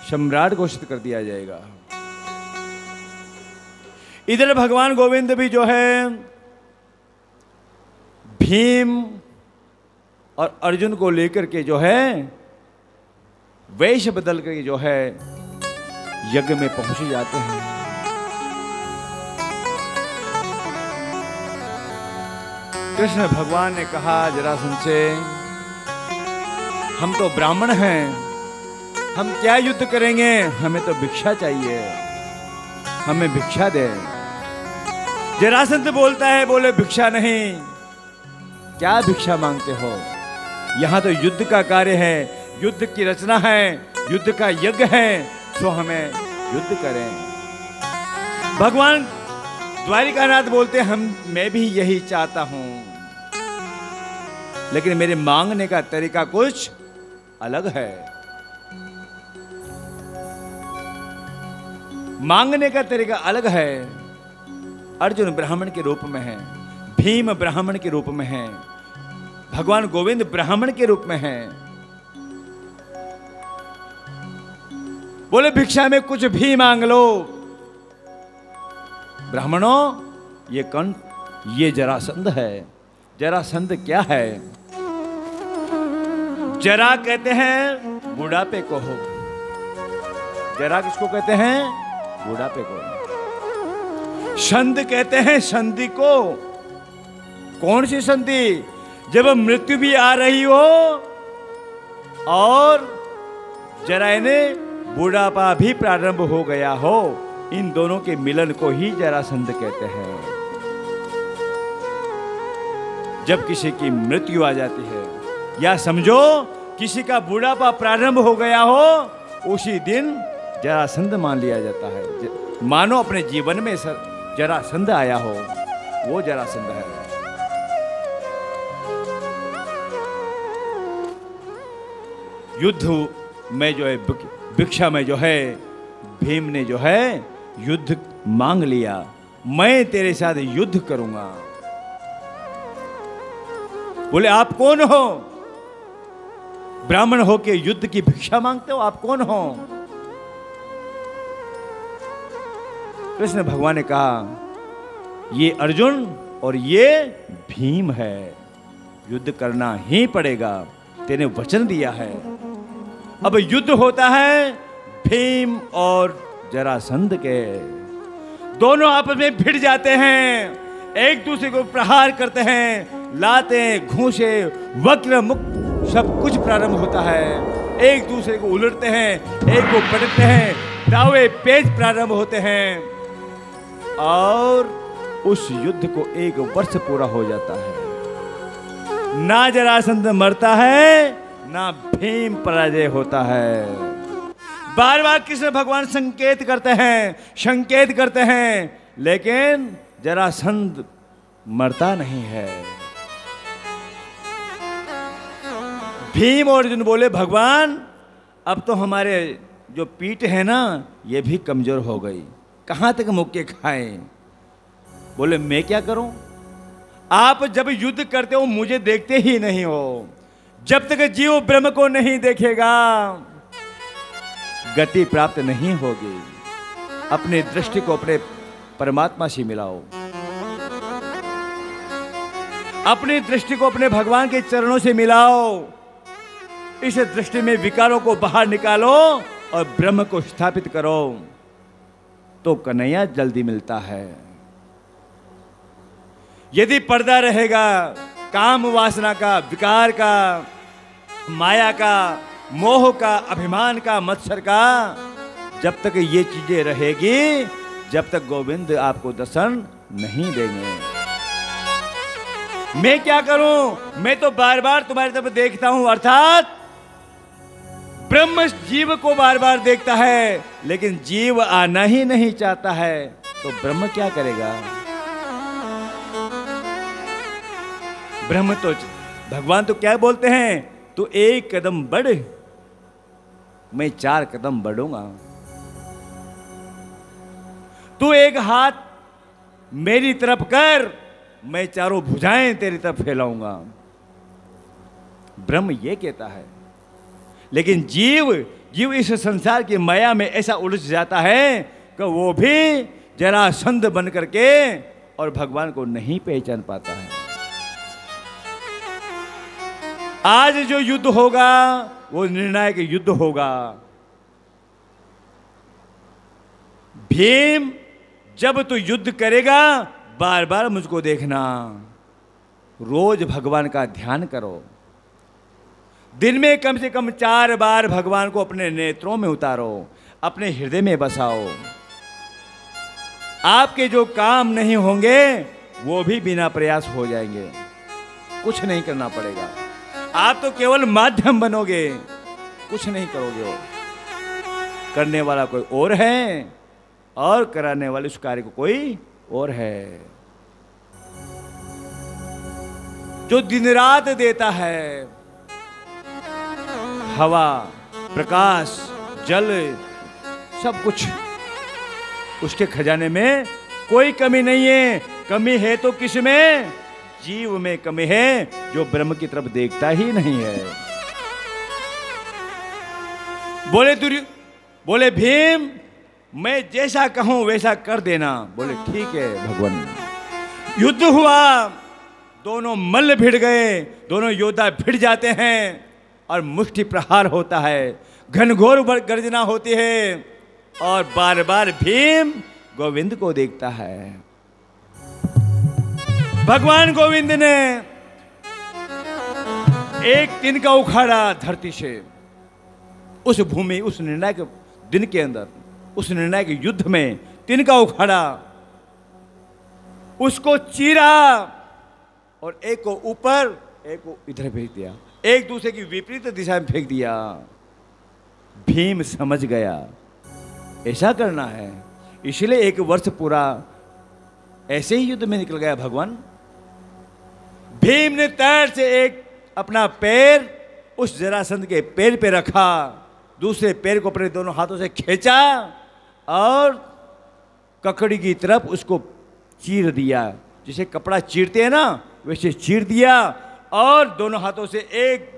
सम्राट घोषित कर दिया जाएगा। इधर भगवान गोविंद भी जो है भीम और अर्जुन को लेकर के जो है वेश बदल करके जो है यज्ञ में पहुंच जाते हैं। कृष्ण भगवान ने कहा जरासंध से, हम तो ब्राह्मण हैं, हम क्या युद्ध करेंगे, हमें तो भिक्षा चाहिए, हमें भिक्षा दे। जरासंध बोलता है, बोले भिक्षा नहीं, क्या भिक्षा मांगते हो, यहां तो युद्ध का कार्य है, युद्ध की रचना है, युद्ध का यज्ञ है, तो हमें युद्ध करें। भगवान द्वारिकानाथ बोलते मैं भी यही चाहता हूं, लेकिन मेरे मांगने का तरीका कुछ अलग है। मांगने का तरीका अलग है। अर्जुन ब्राह्मण के रूप में है, भीम ब्राह्मण के रूप में है, भगवान गोविंद ब्राह्मण के रूप में है। बोले भिक्षा में कुछ भी मांग लो। ब्राह्मणों, ये कौन? ये जरासंध है। जरासंध क्या है? जरा कहते हैं बुढ़ापे को हो। जरा किसको कहते हैं? बुढ़ापे को। संधि कहते हैं संधि को। कौन सी संधि? जब मृत्यु भी आ रही हो और जरा इन्हें बुढ़ापा भी प्रारंभ हो गया हो, इन दोनों के मिलन को ही जरासंध कहते हैं। जब किसी की मृत्यु आ जाती है या समझो किसी का बुढ़ापा प्रारंभ हो गया हो, उसी दिन जरासंध मान लिया जाता है। मानो अपने जीवन में जरासंध आया हो, वो जरासंध है। युद्ध में जो है, भिक्षा में जो है, भीम ने जो है युद्ध मांग लिया, मैं तेरे साथ युद्ध करूंगा। बोले आप कौन हो? ब्राह्मण हो के युद्ध की भिक्षा मांगते हो? आप कौन हो? कृष्ण भगवान ने कहा, ये अर्जुन और ये भीम है, युद्ध करना ही पड़ेगा, तेने वचन दिया है। अब युद्ध होता है भीम और जरासंध के। दोनों आपस में भिड़ जाते हैं, एक दूसरे को प्रहार करते हैं, लाते घूंसे वक्र मुख सब कुछ प्रारंभ होता है। एक दूसरे को उलटते हैं, एक को पटकते हैं, दावे पेच प्रारंभ होते हैं और उस युद्ध को 1 वर्ष पूरा हो जाता है। ना जरासंध मरता है, ना भीम पराजय होता है। बार बार कृष्ण भगवान संकेत करते हैं, लेकिन जरासंध मरता नहीं है। भीम और अर्जुन बोले, भगवान अब तो हमारे जो पीठ है ना, ये भी कमजोर हो गई, कहां तक मुक्के खाएं। बोले मैं क्या करूं? आप जब युद्ध करते हो मुझे देखते ही नहीं हो। जब तक जीव ब्रह्म को नहीं देखेगा गति प्राप्त नहीं होगी। अपने दृष्टि को अपने परमात्मा से मिलाओ, अपनी दृष्टि को अपने भगवान के चरणों से मिलाओ। इस दृष्टि में विकारों को बाहर निकालो और ब्रह्म को स्थापित करो, तो कन्हैया जल्दी मिलता है। यदि पर्दा रहेगा काम वासना का, विकार का, माया का, मोह का, अभिमान का, मत्सर का, जब तक ये चीजें रहेगी, जब तक गोविंद आपको दर्शन नहीं देंगे। मैं क्या करूं? मैं तो बार बार तुम्हारी तरफ देखता हूं, अर्थात ब्रह्म जीव को बार बार देखता है, लेकिन जीव आना ही नहीं चाहता है, तो ब्रह्म क्या करेगा? ब्रह्म तो, भगवान तो क्या बोलते हैं, तू 1 कदम बढ़, मैं 4 कदम बढ़ूंगा। तू 1 हाथ मेरी तरफ कर, मैं चारों भुजाएं तेरी तरफ फैलाऊंगा। ब्रह्म ये कहता है, लेकिन जीव इस संसार की माया में ऐसा उलझ जाता है कि वो भी जरासंध बन करके और भगवान को नहीं पहचान पाता है। आज जो युद्ध होगा वो निर्णायक युद्ध होगा। भीम, जब तू युद्ध करेगा बार बार मुझको देखना, रोज भगवान का ध्यान करो, दिन में कम से कम 4 बार भगवान को अपने नेत्रों में उतारो, अपने हृदय में बसाओ। आपके जो काम नहीं होंगे वो भी बिना प्रयास हो जाएंगे, कुछ नहीं करना पड़ेगा। आप तो केवल माध्यम बनोगे, कुछ नहीं करोगे। हो करने वाला कोई और है और कराने वाले उस कार्य को कोई और है। जो दिन रात देता है, हवा, प्रकाश, जल, सब कुछ, उसके खजाने में कोई कमी नहीं है। कमी है तो किस में? जीव में कमी है, जो ब्रह्म की तरफ देखता ही नहीं है। बोले भीम, मैं जैसा कहूं वैसा कर देना। बोले ठीक है भगवान। युद्ध हुआ, दोनों मल्ल भिड़ गए, दोनों योद्धा भिड़ जाते हैं और मुष्टि प्रहार होता है, घनघोर गर्जना होती है और बार बार भीम गोविंद को देखता है। भगवान गोविंद ने एक तिनका उखाड़ा धरती से, उस भूमि, उस निर्णायक दिन के अंदर, उस निर्णायक युद्ध में तिनका उखाड़ा, उसको चीरा और एक को ऊपर, एक को इधर भेज दिया, एक दूसरे की विपरीत दिशा में फेंक दिया। भीम समझ गया ऐसा करना है, इसलिए 1 वर्ष पूरा ऐसे ही युद्ध में निकल गया भगवान। भीम ने तैर से एक अपना पैर उस जरासंध के पैर पे रखा, दूसरे पैर को अपने दोनों हाथों से खींचा और ककड़ी की तरफ उसको चीर दिया। जिसे कपड़ा चीरते हैं ना, वैसे चीर दिया और दोनों हाथों से एक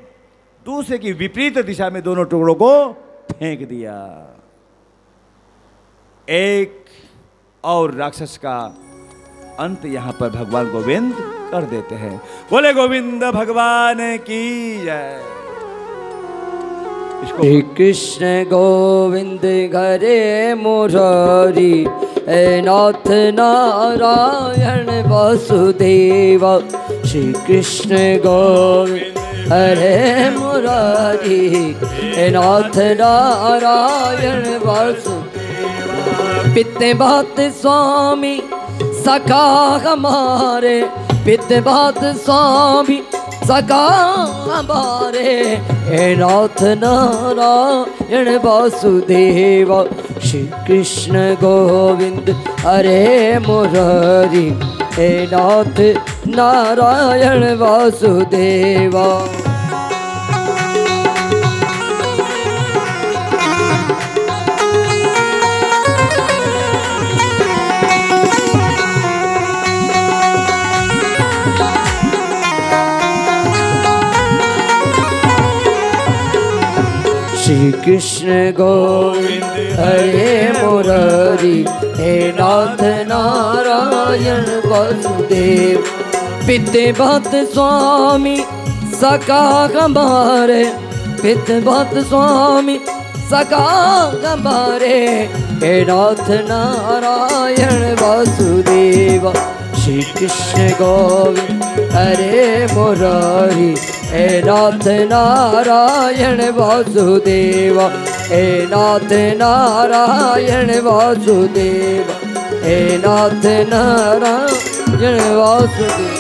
दूसरे की विपरीत दिशा में दोनों टुकड़ों को फेंक दिया। एक और राक्षस का अंत यहां पर भगवान गोविंद कर देते हैं। बोले गोविंद भगवान की जय। श्री कृष्ण गोविंद हरे मुरारी, हे नाथ नारायण वासुदेव। श्री कृष्ण गोविंद हरे मुरारी, हे नाथ नारायण वासुदेव। पिते बात स्वामी सखा हमारे, पिते बात स्वामी सखा हमारे, हे नाथ नारायण वासुदेव। श्री कृष्ण गोविंद हरे मुरारी, हे नाथ नारायण वासुदेव। श्री कृष्ण गोविंद हरे मुरारी, हे नाथ नारायण वासुदेव। पिते बात स्वामी सखा हमारे, पिते बात स्वामी सखा हमारे, हे नाथ नारायण वासुदेव। श्री कृष्ण गोविंद हरे मुरारी, हे नाथ नारायण वासुदेव। हे नाथ नारायण वासुदेव, हे नाथ नारायण वासुदेव।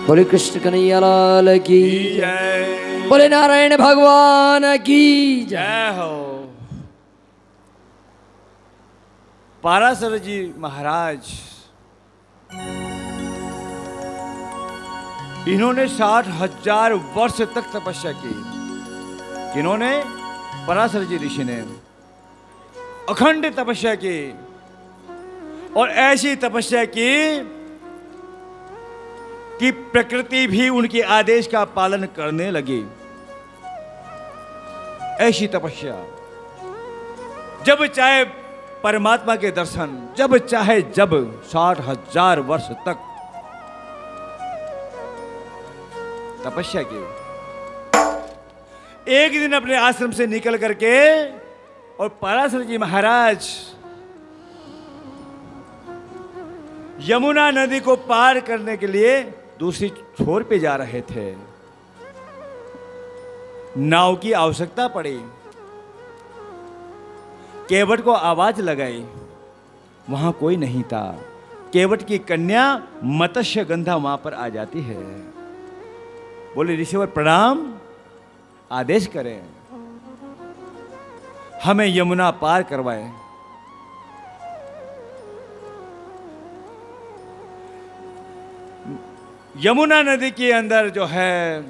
बोले कृष्ण कन्हैया लाल की जय। बोले नारायण भगवान की जय हो। पाराशर जी महाराज, इन्होंने 60,000 वर्ष तक तपस्या की। किन्होंने? पराशर जी ऋषि ने अखंड तपस्या की। और ऐसी तपस्या की कि प्रकृति भी उनके आदेश का पालन करने लगी। ऐसी तपस्या, जब चाहे परमात्मा के दर्शन, जब चाहे जब, 60,000 वर्ष तक तपस्या की। एक दिन अपने आश्रम से निकल करके और पराशर जी महाराज यमुना नदी को पार करने के लिए दूसरी छोर पे जा रहे थे। नाव की आवश्यकता पड़ी। केवट को आवाज लगाई, वहां कोई नहीं था। केवट की कन्या मत्स्य गंधा वहां पर आ जाती है। बोले ऋषिवर प्रणाम, आदेश करें, हमें यमुना पार करवाएं। यमुना नदी के अंदर जो है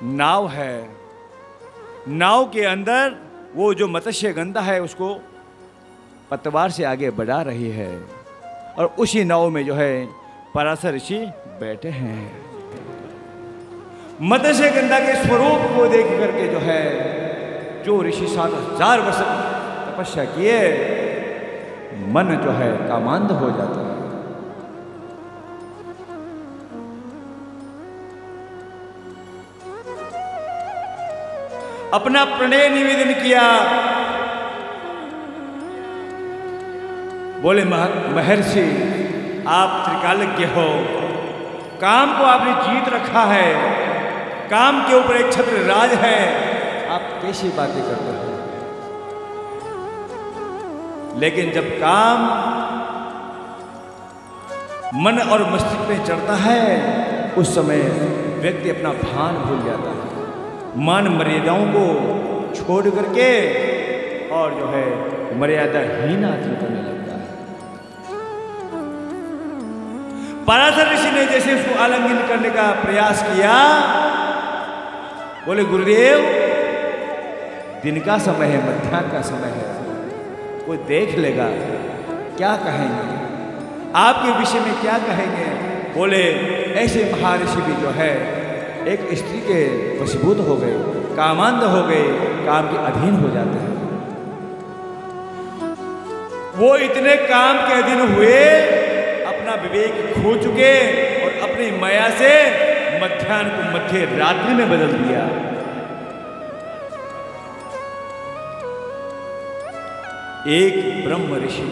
नाव है, नाव के अंदर वो जो मत्स्य गंधा है उसको पतवार से आगे बढ़ा रही है और उसी नाव में जो है पराशर ऋषि बैठे हैं। मत्स्य गंधा के स्वरूप को देख करके जो है, जो ऋषि 7,000 वर्ष तपस्या किए, मन जो है कामांध हो जाता है। अपना प्रणय निवेदन किया। बोले महर्षि, आप त्रिकालज्ञ हो, काम को आपने जीत रखा है, काम के ऊपर एक छत्र राज है, आप कैसी बातें करते हो? लेकिन जब काम मन और मस्तिष्क में चढ़ता है, उस समय व्यक्ति अपना भान भूल जाता है, मान मर्यादाओं को छोड़ करके और जो है मर्यादाहीन आचरण करने लगता है। पराशर ऋषि ने जैसे उसको आलिंगन करने का प्रयास किया, बोले गुरुदेव, दिन का समय है, मध्याह्न का समय है, कोई देख लेगा, क्या कहेंगे, आपके विषय में क्या कहेंगे? बोले ऐसे महर्षि भी जो है एक स्त्री के वशीभूत हो गए, कामांध हो गए, काम के अधीन हो जाते हैं। वो इतने काम के अधीन हुए, अपना विवेक खो चुके और अपनी माया से मध्याह्न को मध्य रात्रि में बदल दिया। एक ब्रह्म ऋषि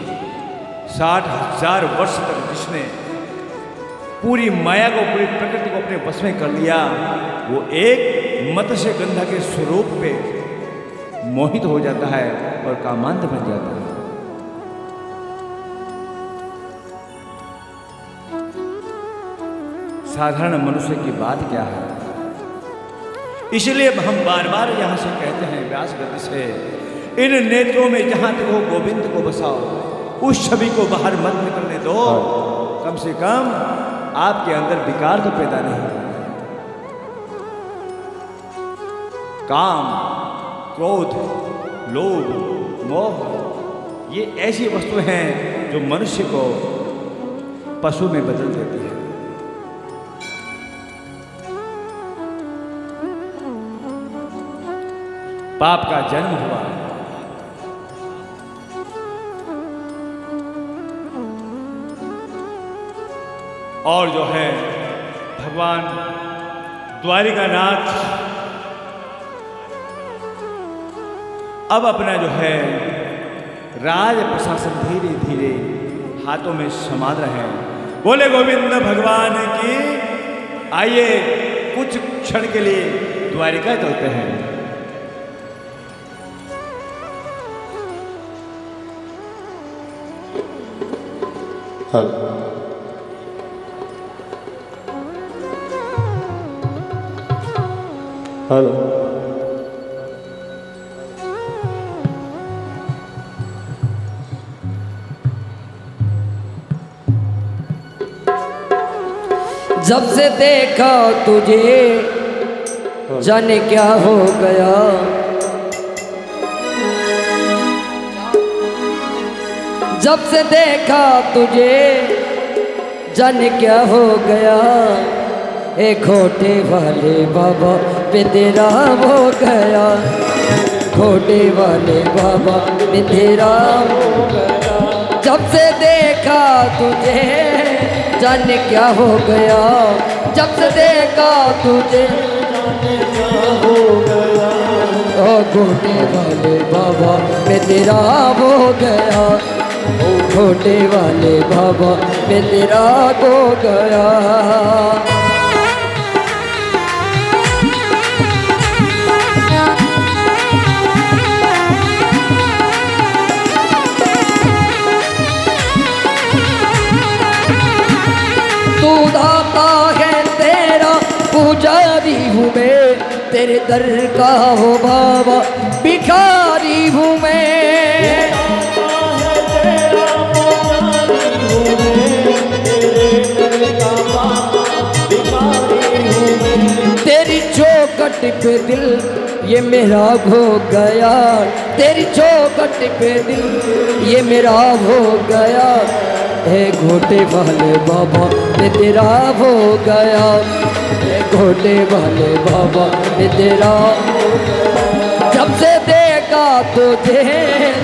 60,000 वर्ष तक जिसने पूरी माया को, पूरी प्रकृति को अपने वश में कर लिया, वो एक मत्स्य गंधा के स्वरूप पे मोहित हो जाता है और कामांध बन जाता है। साधारण मनुष्य की बात क्या है? इसलिए हम बार बार यहां से कहते हैं व्यास गति से, इन नेत्रों में जहां तक हो गोविंद को बसाओ, उस छवि को बाहर मत निकलने दो। कम से कम आपके अंदर विकार तो पैदा नहीं हो। काम, क्रोध, लोभ, मोह, ये ऐसी वस्तुएं हैं जो मनुष्य को पशु में बदल देती है। पाप का जन्म हुआ, और जो है भगवान द्वारिकानाथ अब अपना जो है राज प्रशासन धीरे धीरे हाथों में संभाल रहे हैं। बोले गोविंद भगवान की। आइए कुछ क्षण के लिए द्वारिका चलते हैं। हेलो, जब से देखा तुझे जाने क्या हो गया, जब से देखा तुझे जाने क्या हो गया, ए खोटे वाले बाबा पे तेरा हो गया, खोटे वाले बाबा पे तेरा हो गया। जब से देखा तुझे जाने क्या हो गया, जब से देखा तुझे जाने क्या हो गया, ओ खोटे वाले बाबा पे तेरा हो गया, खोटे वाले बाबा में तेरा हो गया। तू दाता है तेरा पुजारी हूँ मैं, तेरे दर का हो बाबा भिखारी हूँ मैं। तेरी चौखट पे दिल ये मेरा हो गया, तेरी चौखट पे दिल ये मेरा हो गया, हे घोटे वाले बाबा में तेरा हो गया, हे घोटे वाले बाबा में तेरा हो गया। जब से देखा तुझे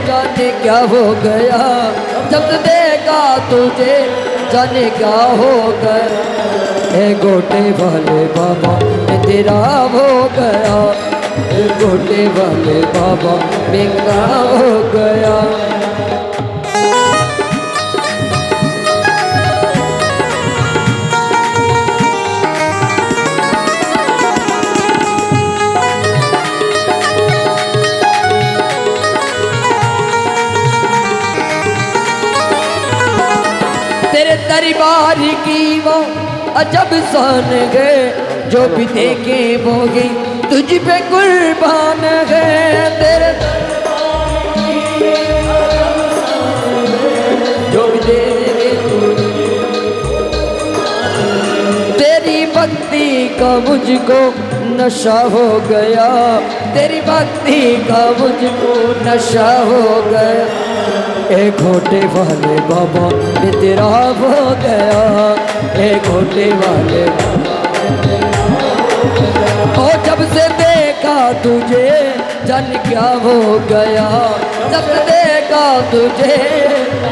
जाने क्या हो गया, जब से देखा तुझे जाने क्या हो गया, हे घोटे वाले बाबा में तेरा हो गया, हे घोटे वाले बाबा मेरा हो गया। तेरे दरबार की वो अजब शान है, जो भी देखे वो ही तुझ पे कुर्बान है। तेरे जो भी देखे तेरी भक्ति का मुझको नशा हो गया, तेरी भक्ति का मुझको नशा हो गया, ए घोटे वाले बाबा में तेरा हो गया, ए घोटे वाले बाबा ओ जब से देखा तुझे जान क्या हो गया, जब से देखा तुझे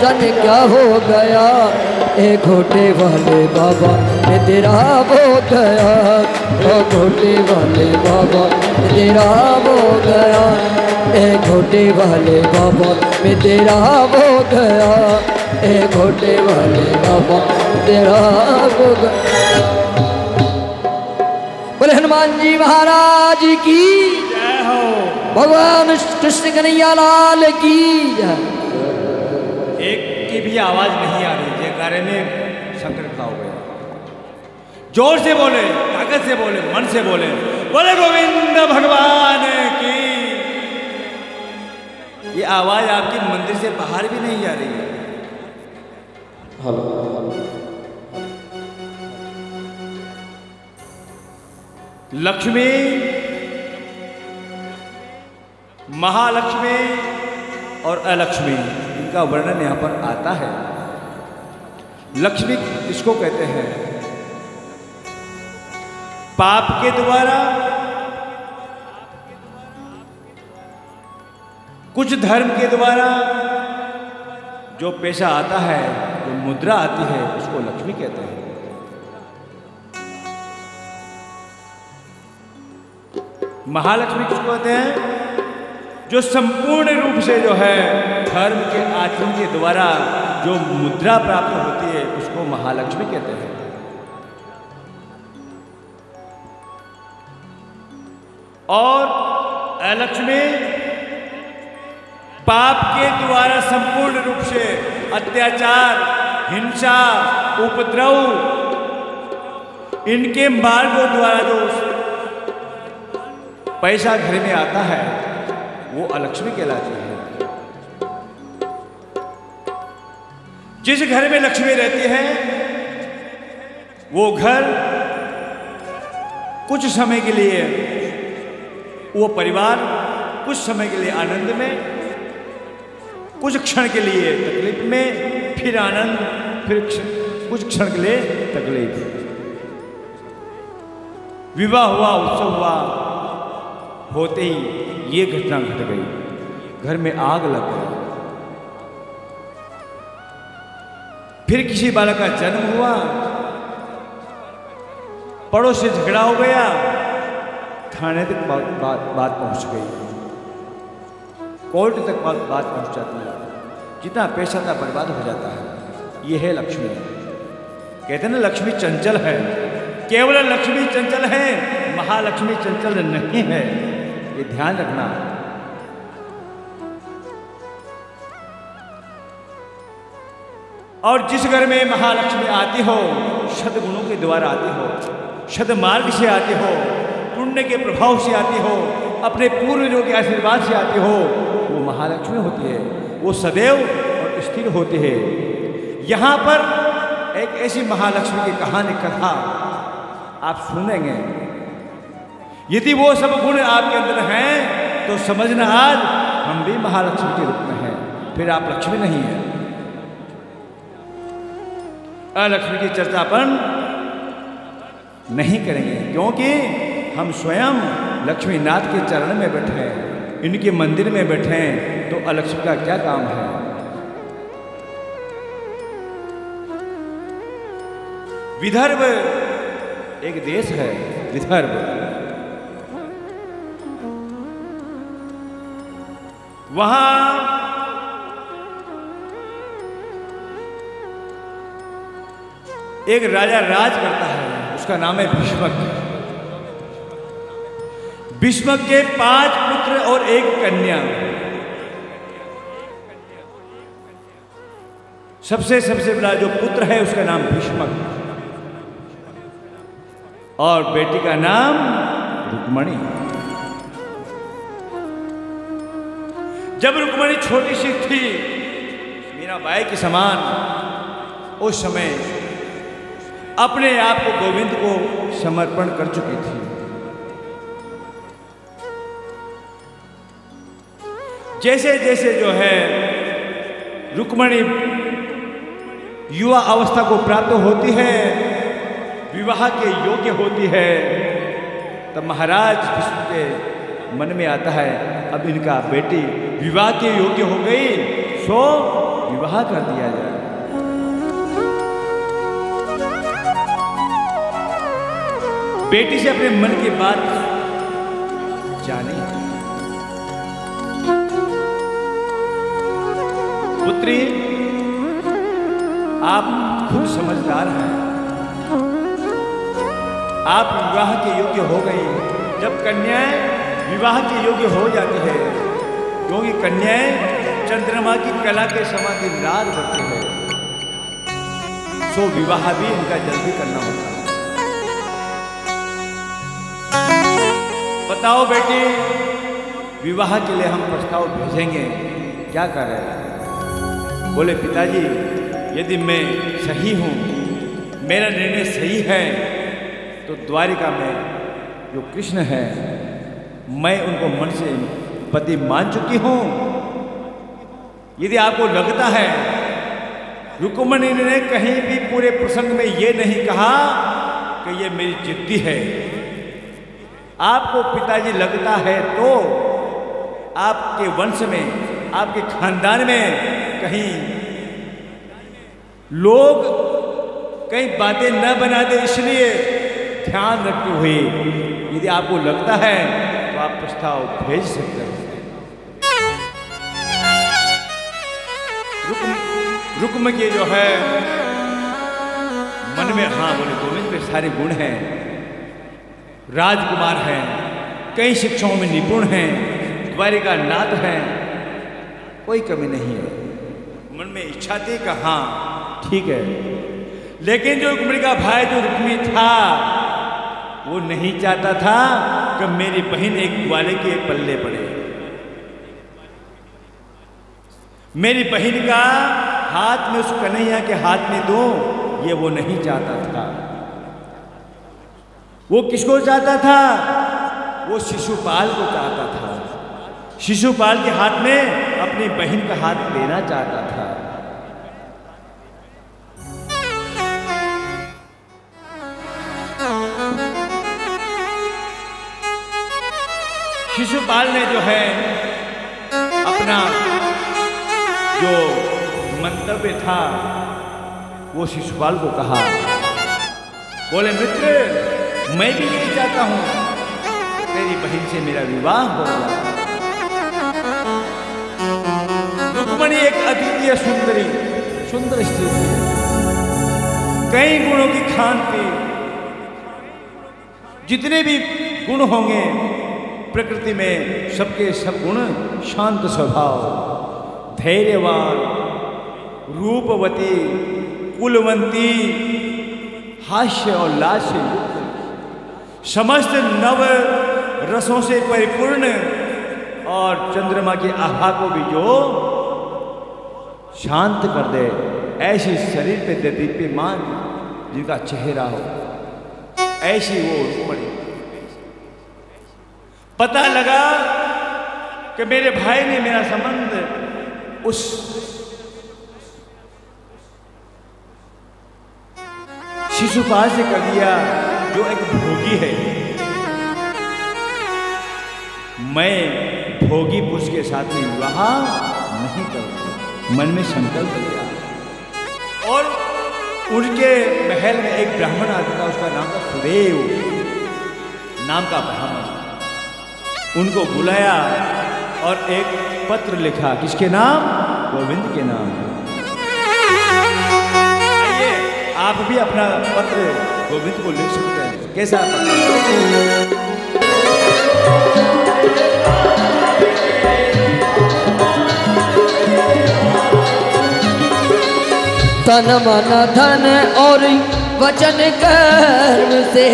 जान क्या हो गया, ए घोटे वाले बाबा में तेरा हो गया, ओ घोटे वाले बाबा में तेरा हो गया, ए घोटे वाले बाबा में तेरा हो गया, ए घोटे वाले बाबा तेरा हो गया। बोले हनुमान जी महाराज की जय हो। भगवान कृष्ण कन्हैया लाल की जय। एक की भी आवाज नहीं आ रही, जयकारे में शंकर खड़ा हो गया। जोर से बोले, ताकत से बोले, मन से बोले, बोले गोविंद भगवान की। ये आवाज आपकी मंदिर से बाहर भी नहीं जा रही है। लक्ष्मी, महालक्ष्मी और अलक्ष्मी, इनका वर्णन यहां पर आता है। लक्ष्मी किसको कहते हैं? पाप के द्वारा, कुछ धर्म के द्वारा जो पैसा आता है, जो मुद्रा आती है, उसको लक्ष्मी कहते हैं। महालक्ष्मी किसको कहते हैं? जो संपूर्ण रूप से जो है धर्म के आचरण के द्वारा जो मुद्रा प्राप्त होती है, उसको महालक्ष्मी कहते हैं। और अलक्ष्मी पाप के द्वारा संपूर्ण रूप से अत्याचार, हिंसा, उपद्रव, इनके मार्गों द्वारा जो पैसा घर में आता है, वो अलक्ष्मी कहलाती है। जिस घर में लक्ष्मी रहती है, वो घर कुछ समय के लिए, वो परिवार कुछ समय के लिए आनंद में, कुछ क्षण के लिए तकलीफ में, फिर आनंद, फिर कुछ क्षण के लिए तकलीफ। विवाह हुआ, उत्सव हुआ, होते ही ये घटना घट गई, घर में आग लग गई। फिर किसी बालक का जन्म हुआ, पड़ोस से झगड़ा हो गया, थाने तक बात पहुंच गई, कोर्ट तक बात पहुंच जाती है, जितना पैसा था बर्बाद हो जाता है। ये है लक्ष्मी। कहते हैं ना लक्ष्मी चंचल है, केवल लक्ष्मी चंचल है, महालक्ष्मी चंचल नहीं है, ये ध्यान रखना। और जिस घर में महालक्ष्मी आती हो, सद्गुणों के द्वारा आती हो, सद्मार्ग से आती हो, पुण्य के प्रभाव से आती हो, अपने पूर्वजों के आशीर्वाद से आती हो, वो महालक्ष्मी होती है, वो सदैव और स्थिर होती है। यहाँ पर एक ऐसी महालक्ष्मी की कहानी, कथा आप सुनेंगे। यदि वो सब गुण आपके अंदर हैं तो समझना आज हम भी महालक्ष्मी के रूप में हैं, फिर आप लक्ष्मी नहीं हैं। अलक्ष्मी की चर्चा अपन नहीं करेंगे, क्योंकि हम स्वयं लक्ष्मी नाथ के चरण में बैठे हैं, इनके मंदिर में बैठे हैं, तो अलक्ष्मी का क्या काम है। विदर्भ एक देश है, विदर्भ, वहां एक राजा राज करता है, उसका नाम है भीष्मक। भीष्मक के 5 पुत्र और 1 कन्या। सबसे बड़ा जो पुत्र है उसका नाम भीष्मक, और बेटी का नाम रुक्मणी। जब रुक्मणी छोटी सी थी, मीराबाई के समान, उस समय अपने आप को गोविंद को समर्पण कर चुकी थी। जैसे जैसे जो है रुक्मणी युवा अवस्था को प्राप्त होती है, विवाह के योग्य होती है, तब महाराज विष्णु के मन में आता है अब इनका बेटी विवाह के योग्य हो गई, सो विवाह कर दिया जाए। बेटी से अपने मन की बात जानी। पुत्री, आप खुद समझदार हैं, आप विवाह के योग्य हो गई। जब कन्याएं विवाह के योग्य हो जाती है, क्योंकि कन्याएं चंद्रमा की कला के समान दिन रात बढ़ती है, सो विवाह भी इनका जल्दी करना होता है। बताओ बेटी, विवाह के लिए हम प्रस्ताव भेजेंगे, क्या करें? बोले पिताजी, यदि मैं सही हूँ, मेरा निर्णय सही है, तो द्वारिका में जो कृष्ण है, मैं उनको मन से पति मान चुकी हूँ। यदि आपको लगता है, रुक्मणी ने कहीं भी पूरे प्रसंग में ये नहीं कहा कि ये मेरी जिद्दी है, आपको पिताजी लगता है तो आपके वंश में, आपके खानदान में कहीं लोग कई बातें न बना दे, इसलिए ध्यान रखते हुए यदि आपको लगता है तो आप प्रस्ताव भेज सकते हैं। रुक्म के जो है मन में हाँ बोले, गोविंद में सारे गुण हैं, राजकुमार हैं, कई शिक्षाओं में निपुण हैं, द्वारिका नाथ हैं, कोई कमी नहीं है। मन में इच्छा थी कि हाँ ठीक है, लेकिन जो रुक्मिणी का भाई जो रुक्मी था, वो नहीं चाहता था कि मेरी बहन एक ग्वाले के पल्ले पड़े। मेरी बहन का हाथ में उस कन्हैया के हाथ में दूं, ये वो नहीं चाहता था। वो किसको चाहता था? वो शिशुपाल को चाहता था। शिशुपाल के हाथ में अपनी बहन का हाथ लेना चाहता था। शिशुपाल ने जो है अपना जो मंतव्य था वो शिशुपाल को कहा, बोले मित्र मैं भी यही चाहता हूं तेरी बहन से मेरा विवाह हो जाए। रुक्मिणी एक अद्वितीय सुंदर स्त्री थी, कई गुणों की खान थी। जितने भी गुण होंगे प्रकृति में सबके सब गुण, शांत स्वभाव, धैर्यवान, रूपवती, कुलवंती, हास्य और लास्य, समस्त नव रसों से परिपूर्ण और चंद्रमा की आभा को भी जो शांत कर दे, ऐसी शरीर पे दीप्यमान जिनका चेहरा हो, ऐसी वो रुक्मिणी। पता लगा कि मेरे भाई ने मेरा संबंध उस शिशुपाल से कर दिया जो एक भोगी है। मैं भोगी पुरुष के साथ में विवाह नहीं करूंगा, मन में संकल्प लिया। और उनके महल में एक ब्राह्मण आता था, उसका नाम था सुदेव नाम का ब्राह्मण। उनको बुलाया और एक पत्र लिखा, किसके नाम? गोविंद के नाम। आइए आप भी अपना पत्र गोविंद को लिख सकते हैं। कैसा पत्र? तन मन धन और वचन कर्म से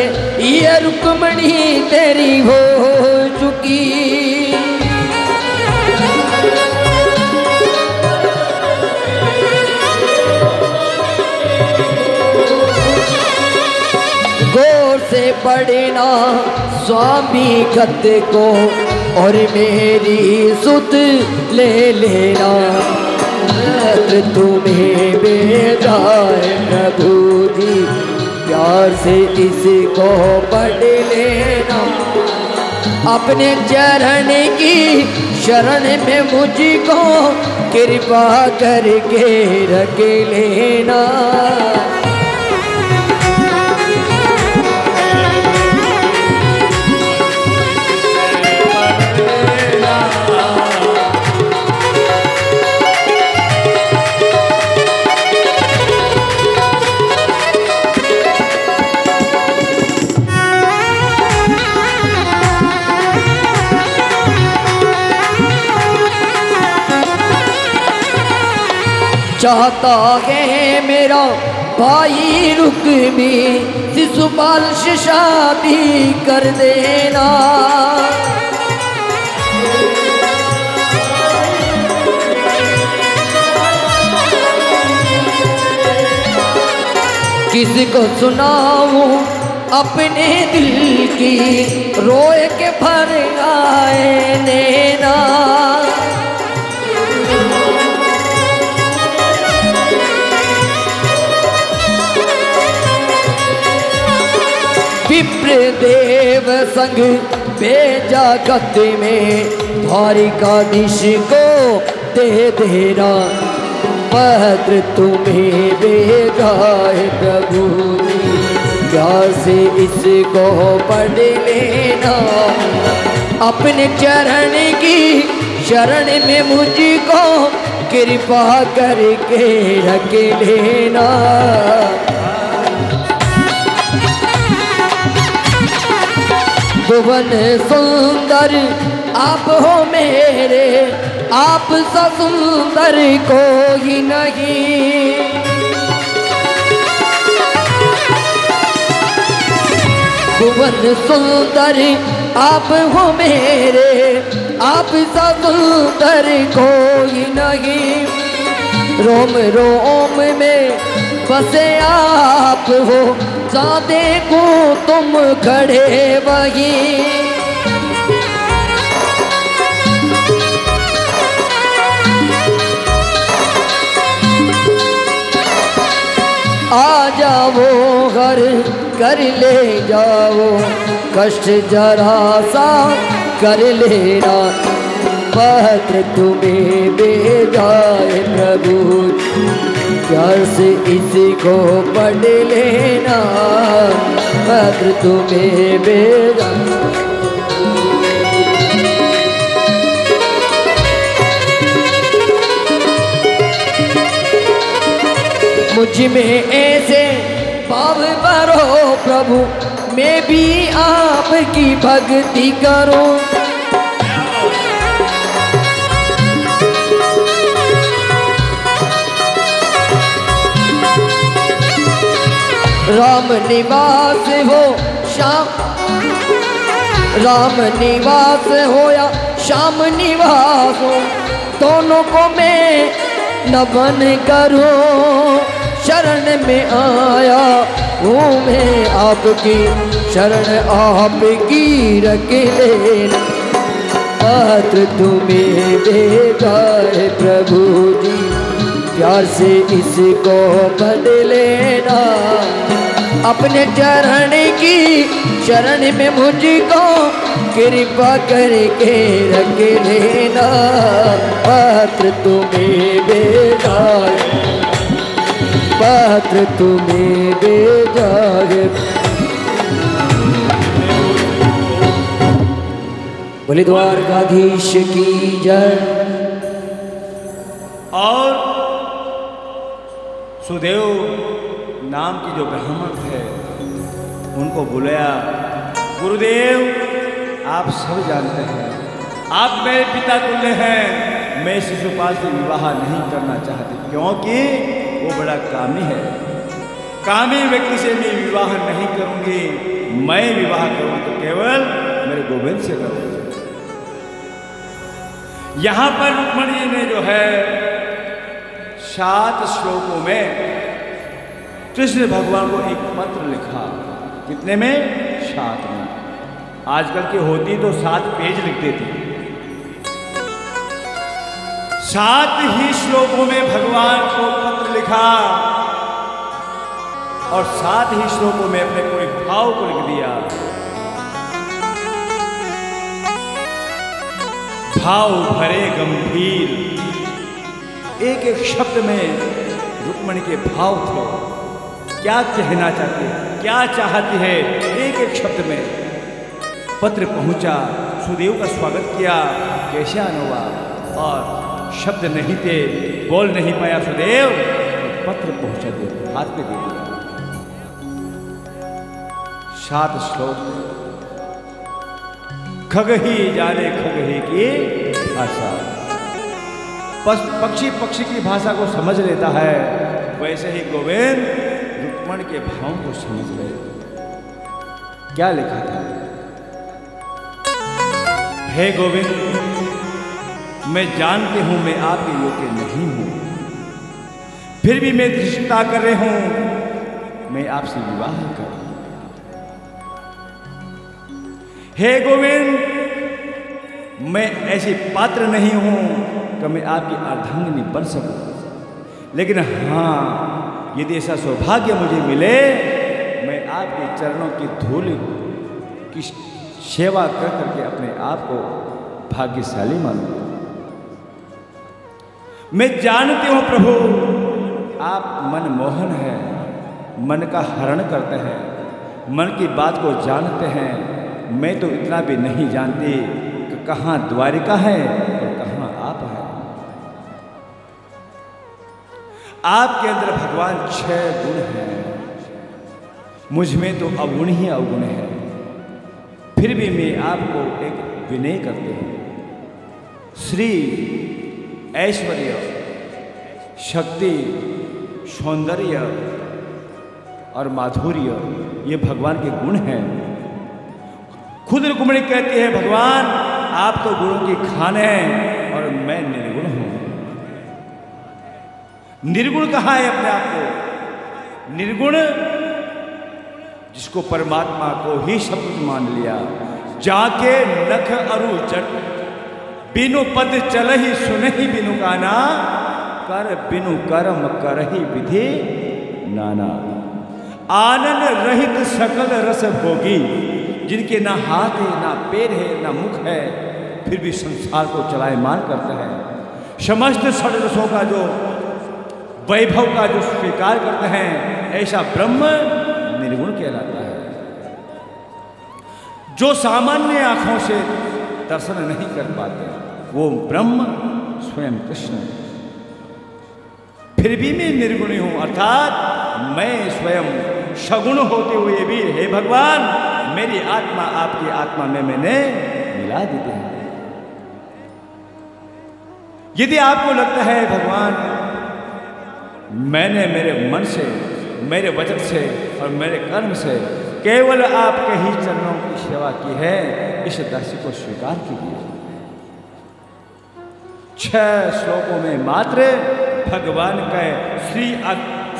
ये रुक्मिणी तेरी हो चुकी। गौर से पढ़ना स्वामी खत को और मेरी सुध ले लेना, तुम्हें भेजा है प्रभु जी, प्यार से इसको पढ़ लेना। अपने चरण की शरण में मुझको कृपा करके रख लेना। चाहता है मेरा भाई रुक्मी शिशुपाल से शादी कर देना। किसको सुनाऊं अपने दिल की रोए के भर आए नैना। विप्र देव संग भेजा खत में द्वारिकाधीश को दे देना। पत्र तुम्हें भेजा है प्रभु जी, प्यार से इसको पढ़ लेना। अपने चरण की शरण में मुझको कृपा करके रख लेना। भुवन सुंदर आप हो मेरे, आप सा सुंदर कोई नहीं। भुवन सुंदर आप हो मेरे, आप सा सुंदर कोई नहीं। रोम रोम में बसे आप हो, जहाँ देखो तुम खड़े वहीं। आओ घर कर ले जाओ, कष्ट जरा सा कर लेना, पत्र तुम्हें भेजा है प्रभु, प्यार से इसी को पढ़ लेना, पत्र तुम्हें भेजा। मुझ में ऐसे भाव भरो प्रभु, मैं भी आपकी भक्ति करूं। राम निवास हो श्याम, राम निवास हो या श्याम निवास हो, दोनों को मैं नमन करूं। शरण में आया हूँ मैं आपकी, शरण आपकी रख लेना, पत्र तुम्हें भेजा है प्रभु जी, प्यार से इसको पढ़ लेना, अपने चरण की शरण में मुझको कृपा करके रख लेना, पत्र तुम्हें भेजा है, पत्र तुम्हें भेजा है। बोले द्वारकाधीश की जय। और सुदेव नाम की जो ब्राह्मण थे उनको बुलाया, गुरुदेव आप सब जानते हैं आप मेरे पिता तुल्य हैं, मैं शिशुपाल से विवाह नहीं करना चाहती, क्योंकि वो बड़ा कामी है, कामी व्यक्ति से मैं विवाह नहीं करूंगी, मैं विवाह करूं तो केवल मेरे गोविंद से करूंगी। यहां पर रुक्मणी जी ने जो है 7 श्लोकों में कृष्ण भगवान को एक पत्र लिखा। कितने में? 7 में। आजकल की होती तो 7 पेज लिखते थे। 7 ही श्लोकों में भगवान को पत्र लिखा और 7 ही श्लोकों में अपने कोई भाव को लिख दिया। भाव भरे गंभीर, एक एक शब्द में रुक्मणी के भाव थे, क्या कहना चाहते, क्या चाहती है, एक एक शब्द में। पत्र पहुंचा, सुदेव का स्वागत किया, कैसे आना हुआ, और शब्द नहीं थे, बोल नहीं पाया सुदेव, तो पत्र पहुंचा दे, हाथ में दे दिया। 7 श्लोक। खग ही जाने खग ही की भाषा, पक्षी पक्षी की भाषा को समझ लेता है, वैसे ही गोविंद रुक्मणी के भावों को समझ गए। क्या लिखा था? हे गोविंद, मैं जानती हूं मैं आपके योग्य नहीं हूं, फिर भी मैं धृष्टता कर रही हूं, मैं आपसे विवाह करूं। हे गोविंद, मैं ऐसी पात्र नहीं हूं कि मैं आपकी अर्धांगिनी बन सकूं, लेकिन हाँ, यदि ऐसा सौभाग्य मुझे मिले, मैं आपके चरणों की धूल की सेवा कर करके अपने आप को भाग्यशाली मानूंगा। मैं जानती हूं प्रभु, आप मनमोहन हैं, मन का हरण करते हैं, मन की बात को जानते हैं। मैं तो इतना भी नहीं जानती कि कहाँ द्वारिका है और कहाँ आप हैं। आपके अंदर भगवान 6 गुण हैं, मुझ में तो अवगुण ही अवगुण है, फिर भी मैं आपको एक विनय करती हूँ। श्री, ऐश्वर्य, शक्ति, सौंदर्य और माधुर्य, ये भगवान के गुण हैं। खुद रुक्मिणी कहती है, भगवान आप तो गुणों की खान हैं और मैं निर्गुण हूं। निर्गुण कहा है अपने आप को? निर्गुण जिसको परमात्मा को ही सब कुछ मान लिया। जाके नख अरु जट, बिनु पद चल ही सुन ही बिनु गाना, कर बिनु कर्म कर ही विधि नाना। आनंद रहित सकल रस भोगी, जिनके ना हाथ है, ना पैर है, ना मुख है, फिर भी संसार को चलायमान करते हैं। समस्त षड्रसों का जो वैभव का जो स्वीकार करते हैं, ऐसा ब्रह्म निर्गुण कहलाता है। जो सामान्य आंखों से दर्शन नहीं कर पाते, वो ब्रह्म स्वयं कृष्ण। फिर भी मैं निर्गुणी हूं, अर्थात मैं स्वयं सगुण होते हुए भी, हे भगवान, मेरी आत्मा आपकी आत्मा में मैंने मिला दी है। यदि आपको लगता है भगवान मैंने मेरे मन से, मेरे वचन से और मेरे कर्म से केवल आपके ही चरणों की सेवा की है, इस दर्शन को स्वीकार कीजिए। 6 श्लोकों में मात्र भगवान का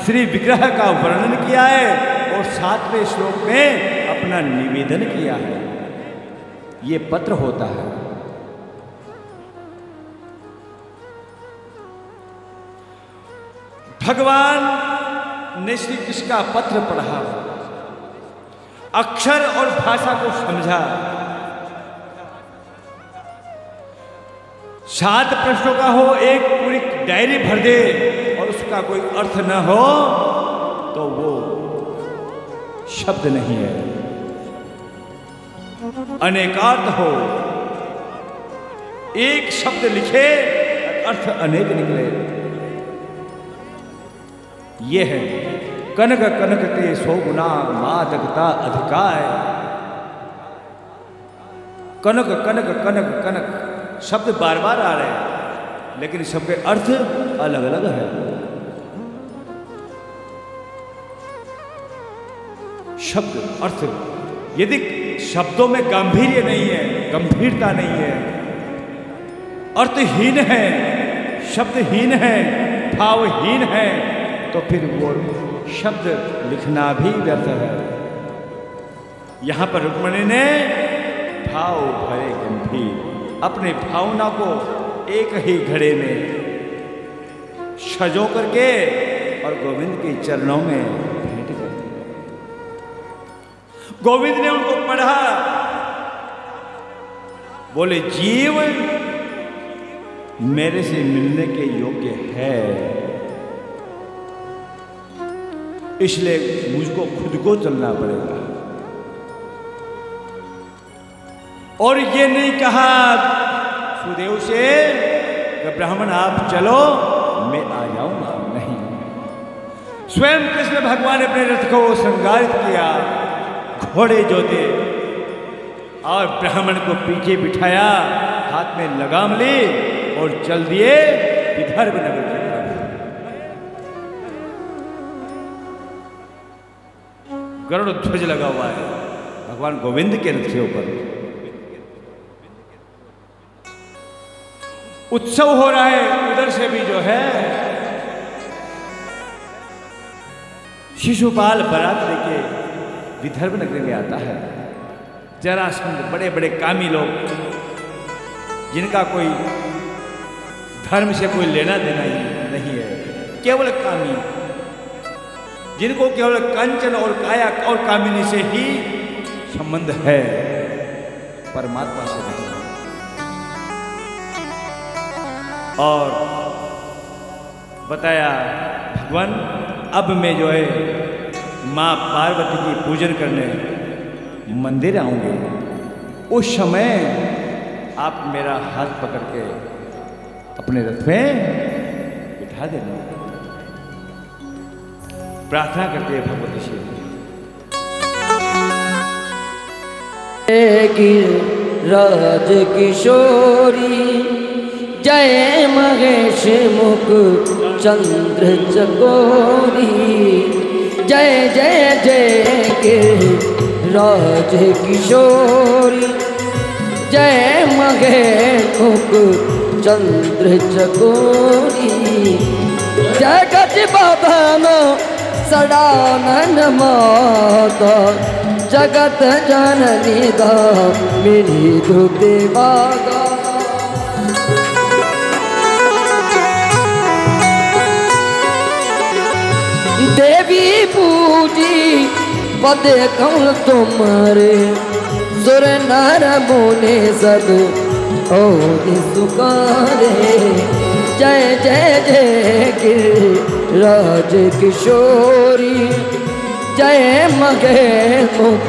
श्री विग्रह का वर्णन किया है और 7वें श्लोक में अपना निवेदन किया है। ये पत्र होता है। भगवान ने श्री कृष्ण का पत्र पढ़ा, अक्षर और भाषा को समझा, 7 प्रश्नों का हो, एक पूरी डायरी भर दे और उसका कोई अर्थ न हो तो वो शब्द नहीं है। अनेकार्थ हो, एक शब्द लिखे अर्थ अनेक निकले। ये है कनक कनक ते 100 गुना मादकता अधिकार। कनक कनक कनक कनक शब्द बार बार आ रहे हैं, लेकिन सबके अर्थ अलग अलग है। शब्द अर्थ, यदि शब्दों में गांभीर्य नहीं है, गंभीरता नहीं है, अर्थहीन है, शब्दहीन है, भावहीन है, तो फिर वो शब्द लिखना भी व्यर्थ है। यहां पर रुक्मिणी ने भाव भरे गंभीर अपने भावना को एक ही घड़े में सजो करके और गोविंद के चरणों में भेंट कर दिया। गोविंद ने उनको पढ़ा, बोले जीव मेरे से मिलने के योग्य है, इसलिए मुझको खुद को चलना पड़ेगा। और ये नहीं कहा सुदेव से कि ब्राह्मण आप चलो मैं आ जाऊंगा, नहीं। स्वयं कृष्ण भगवान ने अपने रथ को श्रृंगारित किया, घोड़े जोते और ब्राह्मण को पीछे बिठाया, हाथ में लगाम ली और चल दिए विदर्भ नगर की तरफ। गरुड़ ध्वज लगा हुआ है भगवान गोविंद के रथ के ऊपर। उत्सव हो रहा है, उधर से भी जो है शिशुपाल बारात लेके विदर्भ नगरी में आता है। जरासंध, बड़े बड़े कामी लोग, जिनका कोई धर्म से कोई लेना देना ही नहीं है, केवल कामी, जिनको केवल कंचन और काया और कामिनी से ही संबंध है, परमात्मा से नहीं। और बताया भगवान अब मैं जो है माँ पार्वती की पूजन करने मंदिर आऊंगे, उस समय आप मेरा हाथ पकड़ के अपने रथ में बिठा देना। प्रार्थना करते हैं भगवती श्री राज किशोरी, जय महेश मुख चंद्र चकोरी, जय जय जय के राज किशोरी, जय महेश मुख चंद्र चकोरी, जगत बभन सदानंद माता, जगत जननी दामिनी दुते बागा। देवी पूजी पदे कौन तुम्हारे सुर नर मुने सद ओ सुकारे जय जय जय गिरिराज किशोरी जय मगे मुख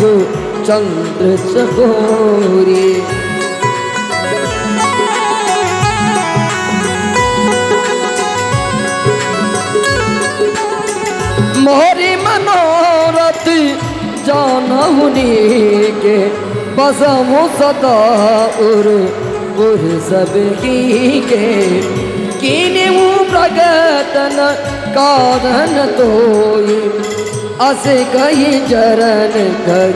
चंद्र चकोरी। मोरी मनोरथ जानहुनी के बसमु सदा उर सब की के कीने प्रगतन कारण तोई अस गई जरन घर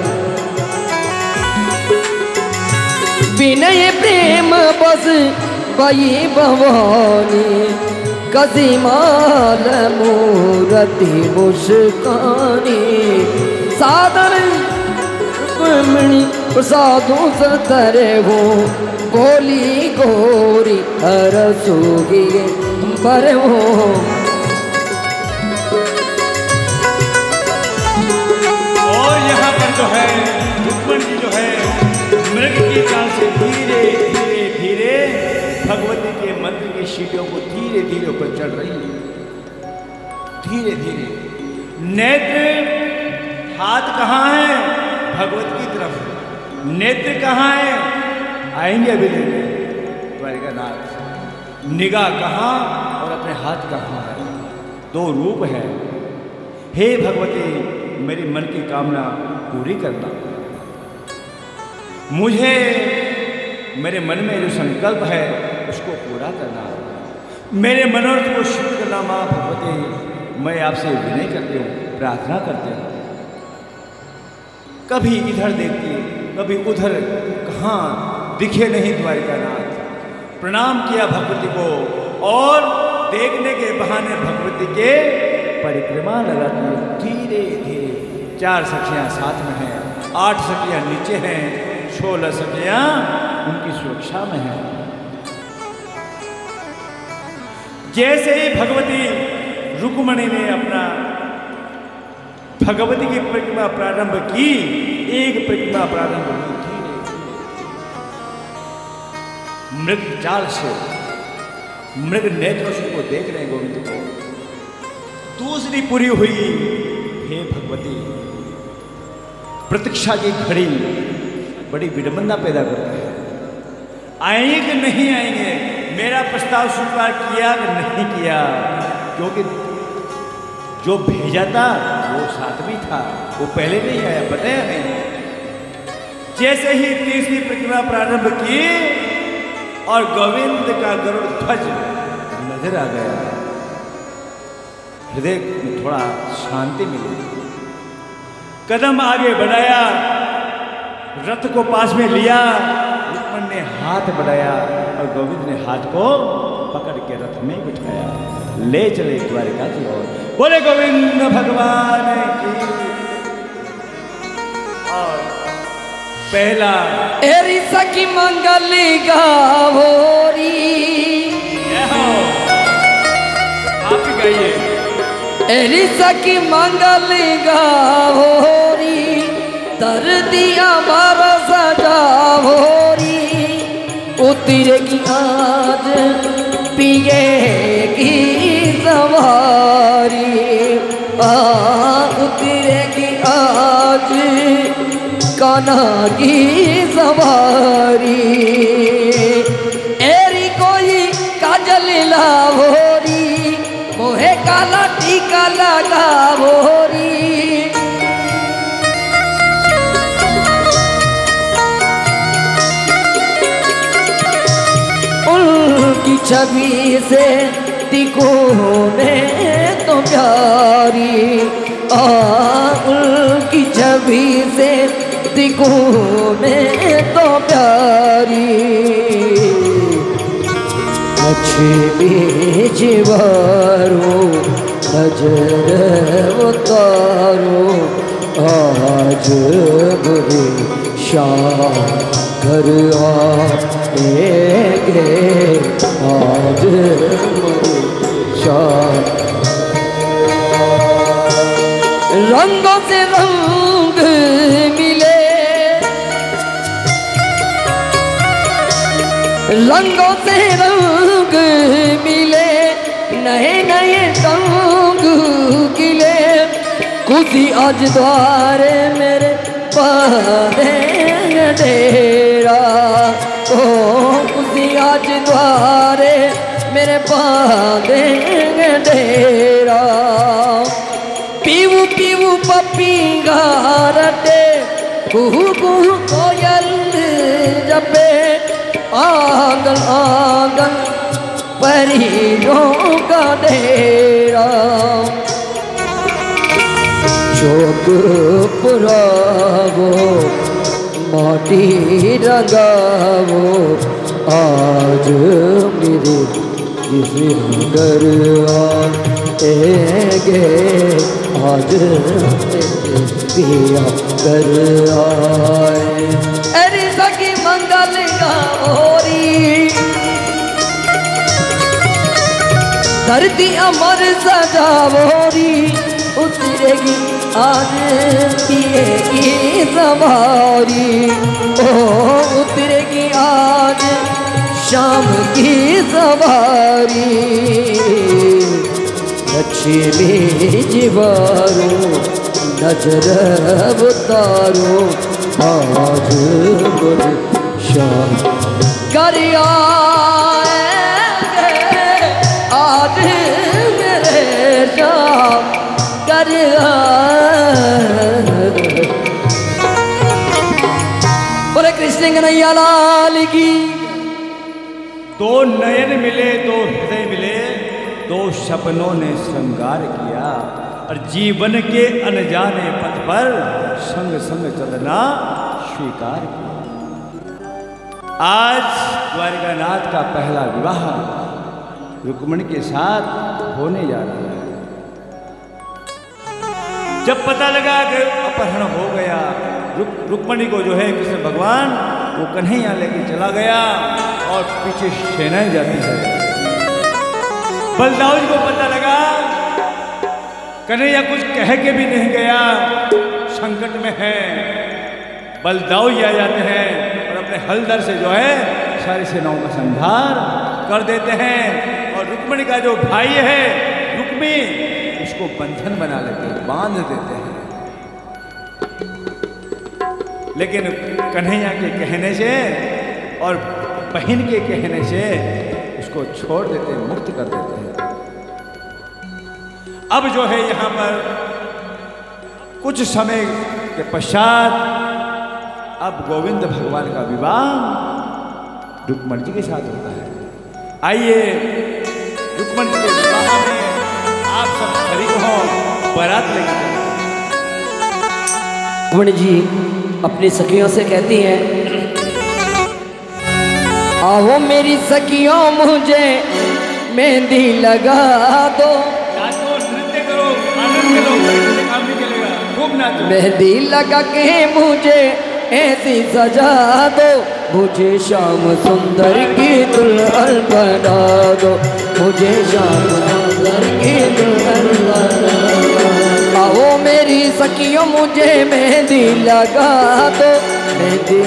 विनय प्रेम बस बई भवानी कसी माल मूरति मुस्कानी सादर रुक्मिणी प्रसादों सतरे हो बोली गोरी हर सोगिए पर हो। और यहाँ पर जो है रुक्मिणी जी जो है मृग की चाल से धीरे धीरे धीरे भगवती के मंत्र की सीढ़ियों को धीरे धीरे ऊपर चढ़ रही है। धीरे धीरे नेत्र हाथ कहाँ है भगवती की तरफ, नेत्र कहाँ है आएंगे अभी लेने द्वारिकानाथ। निगाह कहाँ और अपने हाथ कहाँ है, दो रूप है। हे भगवती मेरी मन की कामना पूरी करना, मुझे मेरे मन में जो संकल्प है उसको पूरा करना, मेरे मनोरथ को शुद्ध करना। माँ भगवती मैं आपसे विनय करती हूँ, प्रार्थना करती हूँ। कभी इधर देखती कभी उधर, कहाँ दिखे नहीं द्वारिकानाथ। प्रणाम किया भगवती को और देखने के बहाने भगवती के परिक्रमा लगाती है धीरे धीरे। 4 सखियाँ साथ में हैं, 8 सखियाँ नीचे हैं, 16 सखियाँ उनकी सुरक्षा में हैं। जैसे ही भगवती रुक्मिणी ने अपना भगवती की परिक्रमा प्रारंभ की, एक परिक्रमा प्रारंभ हुई धीरे मृग चाल से, मृग नेत्रों से को देख रहे हैं गोविंद को। दूसरी पूरी हुई, हे भगवती प्रतीक्षा की घड़ी बड़ी विडंबना पैदा करती है। आएंगे कि नहीं आएंगे, मेरा प्रस्ताव स्वीकार किया कि नहीं किया, क्योंकि जो भेजा था वो साथ भी था, वो पहले नहीं आया, बताया नहीं। जैसे ही तीसरी परिक्रमा प्रारंभ की और गोविंद का गरुड़ ध्वज नजर आ गया, हृदय में थोड़ा शांति मिली। कदम आगे बढ़ाया, रथ को पास में लिया, रुक्मिणी ने हाथ बढ़ाया और गोविंद ने हाथ को पकड़ के रथ में बिठाया, ले चले द्वारिका की ओर। बोले गोविंद भगवान की। और पहला एरी सखी मंगल गावोरी, आप ही गाइए। एरी सखी मंगल गावोरी, तर दिया मारा सजावोरी, उतरेगी आज पिएगी सवारी, उतरेगी आज कान्हा की सवारी। एरी कोई काजल लावोरी, मोहे काला टीका लगावोरी, उनकी छवि से तिकोने तो प्यारी, उनकी छवि से तिकोने तो प्यारी। लक्ष्मी जीवारो नजर उतारो, आज बुरी शाम घर आएंगे, आज बुरी शाम। रंगों से रंग मिले, रंगों से रंग मिले, नए नए रंग खिले, खुशी आज द्वारे मेरे बांधे डेरा, ओ खुशी आज द्वारे मेरे बांधे डेरा। पीवू पीवू पपी गारटे, कुहू कुहू कोयल जपे, आंगन आंगन परियों का डेरा। चौक पुरावो माटी रंगावो, आज मेरे किसी घर आएंगे, आज पिया घर आए। अरे सखी मंगल गौरी, धरती अमर सजावोरी, उतरेगी आज पिए की सवारी, ओ उतरेगी आज शाम की सवारी। लक्ष्मी जीवारो नजर उतारो, आज मुझे शाम कर आएंगे, आज मेरे शाम कर आए। बोले कृष्ण कन्हैया लाल की। दो नयन मिले, दो हृदय मिले, दो सपनों ने श्रृंगार किया, और जीवन के अनजाने पथ पर संग संग चलना स्वीकार किया। आज द्वारिकानाथ का पहला विवाह रुक्मिणी के साथ होने जा रहा है। जब पता लगा कि अपहरण हो गया, रुक्मिणी को जो है कृष्ण भगवान वो कन्हैया लेके चला गया, और पीछे सेनाएं जाती है। बलदाऊ जी को पता लगा, कन्हैया कुछ कह के भी नहीं गया, संकट में है। बलदाऊ जी आ जाते हैं और अपने हलदर से जो है सारी सेनाओं का संहार कर देते हैं, और रुक्मिणी का जो भाई है रुक्मी, उसको बंधन बना लेते हैं, बांध देते हैं। लेकिन कन्हैया के कहने से और बहन के कहने से उसको छोड़ देते हैं, मुक्त कर देते हैं। अब जो है यहाँ पर कुछ समय के पश्चात अब गोविंद भगवान का विवाह रुक्मिणी जी के साथ होता है। आइए रुक्मिणी जी के विवाह में आप सब शरीक हो, बारात लेकर। रुक्मिणी जी अपनी सखियों से कहती हैं, आओ मेरी सखियों मुझे मेहंदी लगा दो, नृत्य करो, आनंद लो, काम भी चलेगा, खूब नाचो। मेहंदी लगा के मुझे ऐसी सजा दो, मुझे श्याम सुंदर की दुल्हन बना दो, मुझे श्याम सुंदर की दुल्हन बना दो। आओ मेरी सखियों मुझे मेहंदी लगा दो, मेहंदी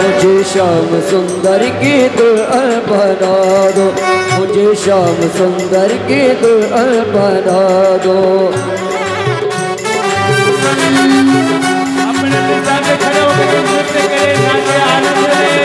मुझे श्याम सुंदर की दुल्हन बना दो, मुझे श्याम सुंदर की दुल्हन बना दो। अपने सामने खड़े होकर नृत्य करें, नाचे, आनंद लें।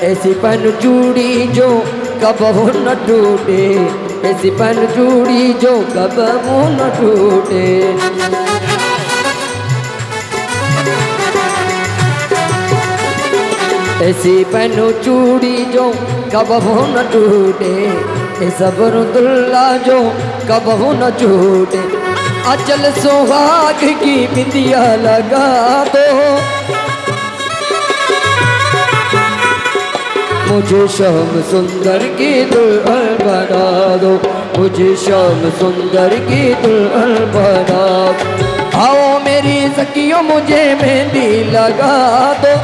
ऐसी पन चूड़ी जो कबहू न टूटे, ऐसी पन चूड़ी जो कबहू न टूटे। ऐसी पहनो चूड़ी जो कबहू न टूटे, ए सबरुद्दुल्ला जो कबहू न टूटे। अचल सुहाग की बिंदिया लगा दो, मुझे श्याम सुंदर की दुल्हन बना दो, मुझे श्याम सुंदर की दुल्हन बना दो। आओ मेरी सखियों मुझे मेहंदी लगा दो,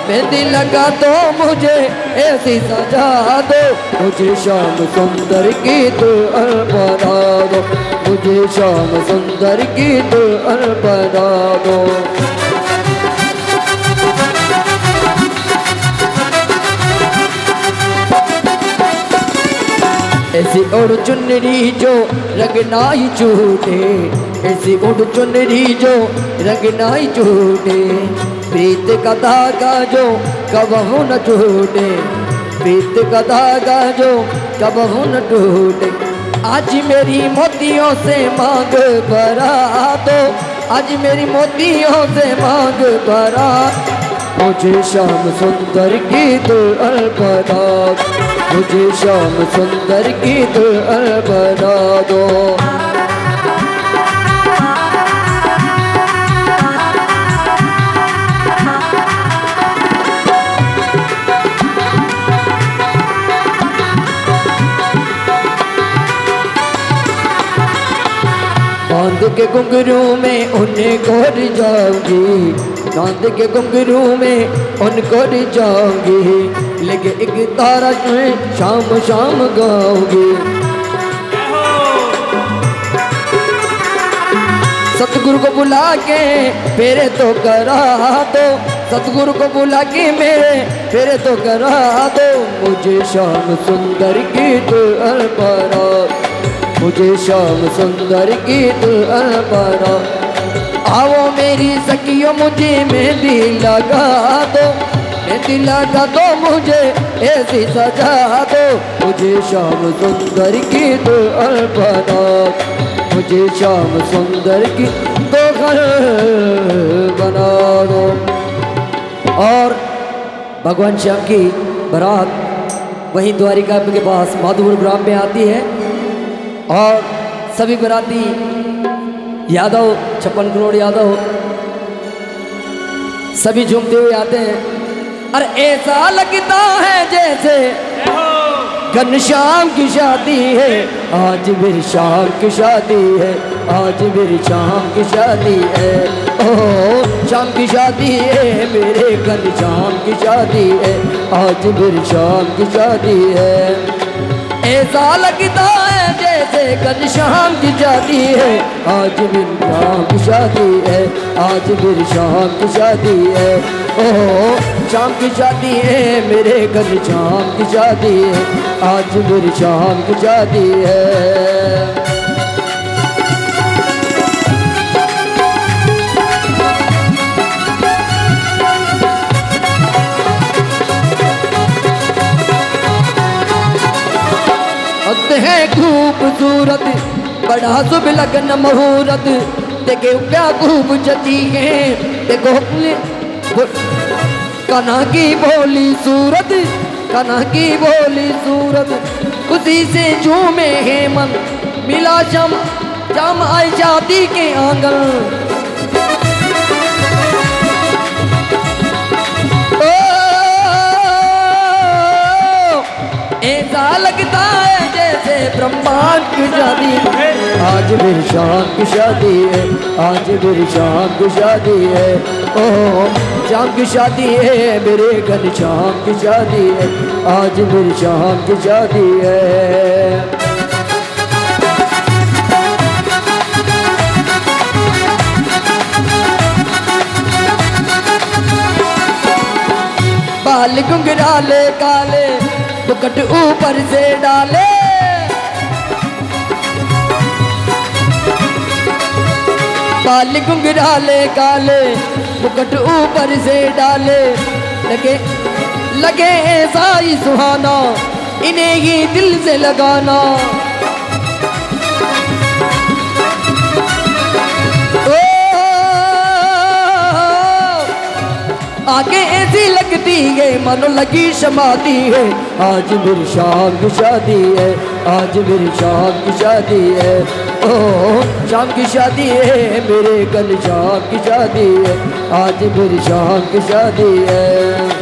मेहंदी लगा दो मुझे ऐसी सजा दो, मुझे श्याम सुंदर की दुल्हन बना दो, मुझे श्याम सुंदर की दुल्हन बना दो। ऐसी उड़ चुनरी जो रंग नाई छूटे, ऐसी उड़ चुनरी जो रंग नाई छूटे, प्रीत का धागा जो कबहू न टूटे, प्रीत का धागा जो कबहू न टूटे। आज मेरी मोतियों से मांग भरा दो, आज मेरी मोतियों से मांग भरा, मुझे श्याम सुंदर की दुल्हन बना दो, मुझे श्याम सुंदर की दुल्हन बना दो। बांध के घुंघरू में उन्हें गोर जाऊंगी, बांध के घुंघरू में उनको जाऊंगी, लेके एक तारा में शाम शाम गाऊंगी। सतगुरु को बुला के फेरे तो करा दो, सतगुरु को बुला के मेरे फेरे तो करा दो, मुझे श्याम सुंदर की दुल्हन बना, मुझे श्याम सुंदर की दुल्हन बना। आओ मेरी सखियों मुझे मेहंदी लगा दो, मेहंदी लगा दो मुझे ऐसी सजा दो, मुझे श्याम सुंदर की दुल्हन बना, मुझे श्याम सुंदर की दुल्हन बना दो। और भगवान श्याम की बारात वहीं द्वारिका के पास माधोपुर ग्राम में आती है और सभी बराती यादव 56 करोड़ यादव सभी झूमते हुए आते हैं। अरे ऐसा लगता है जैसे घनश्याम की शादी है, आज मेरी शाम की शादी है, आज मेरी शाम की शादी है, ओ शाम की शादी है, मेरे घनश्याम की शादी है, आज मेरी शाम की शादी है। ऐसा लगता है जैसे घनश्याम की शादी है, आज मेरी शाम की शादी है, आज मेरी शाम की शादी है, ओ शाम की शादी है, मेरे घनश्याम की शादी है, आज मेरी शाम की शादी है। है खूबसूरत बड़ा शुभ लगन मुहूर्त, देखे क्या खूब जती है, देखो कन्हा की बोली सूरत, कन्हा की बोली सूरत, खुशी से झूमे है मन, मिला शम जम आई शादी के आंगन। ऐसा लगता है जैसे ब्रह्मांड की शादी है, आज मेरी शाम की शादी है, आज मेरी शाम की शादी है, ओ शाम की शादी है, मेरे घनश्याम की शादी है, आज मेरी शाम की शादी है। बाल घुंघराले काले मुकुट ऊपर से डाले, बाल घुंघराले काले मुकुट ऊपर से डाले, लगे लगे ऐसा ही सुहाना, इन्हें ही दिल से लगाना। आगे ऐसी लगती है मानो लगी समाधि है, आज मेरी शाम की शादी है, आज मेरी शाम की शादी है, ओ शाम की शादी है, मेरे घनश्याम की शादी है, आज मेरी शाम की शादी है।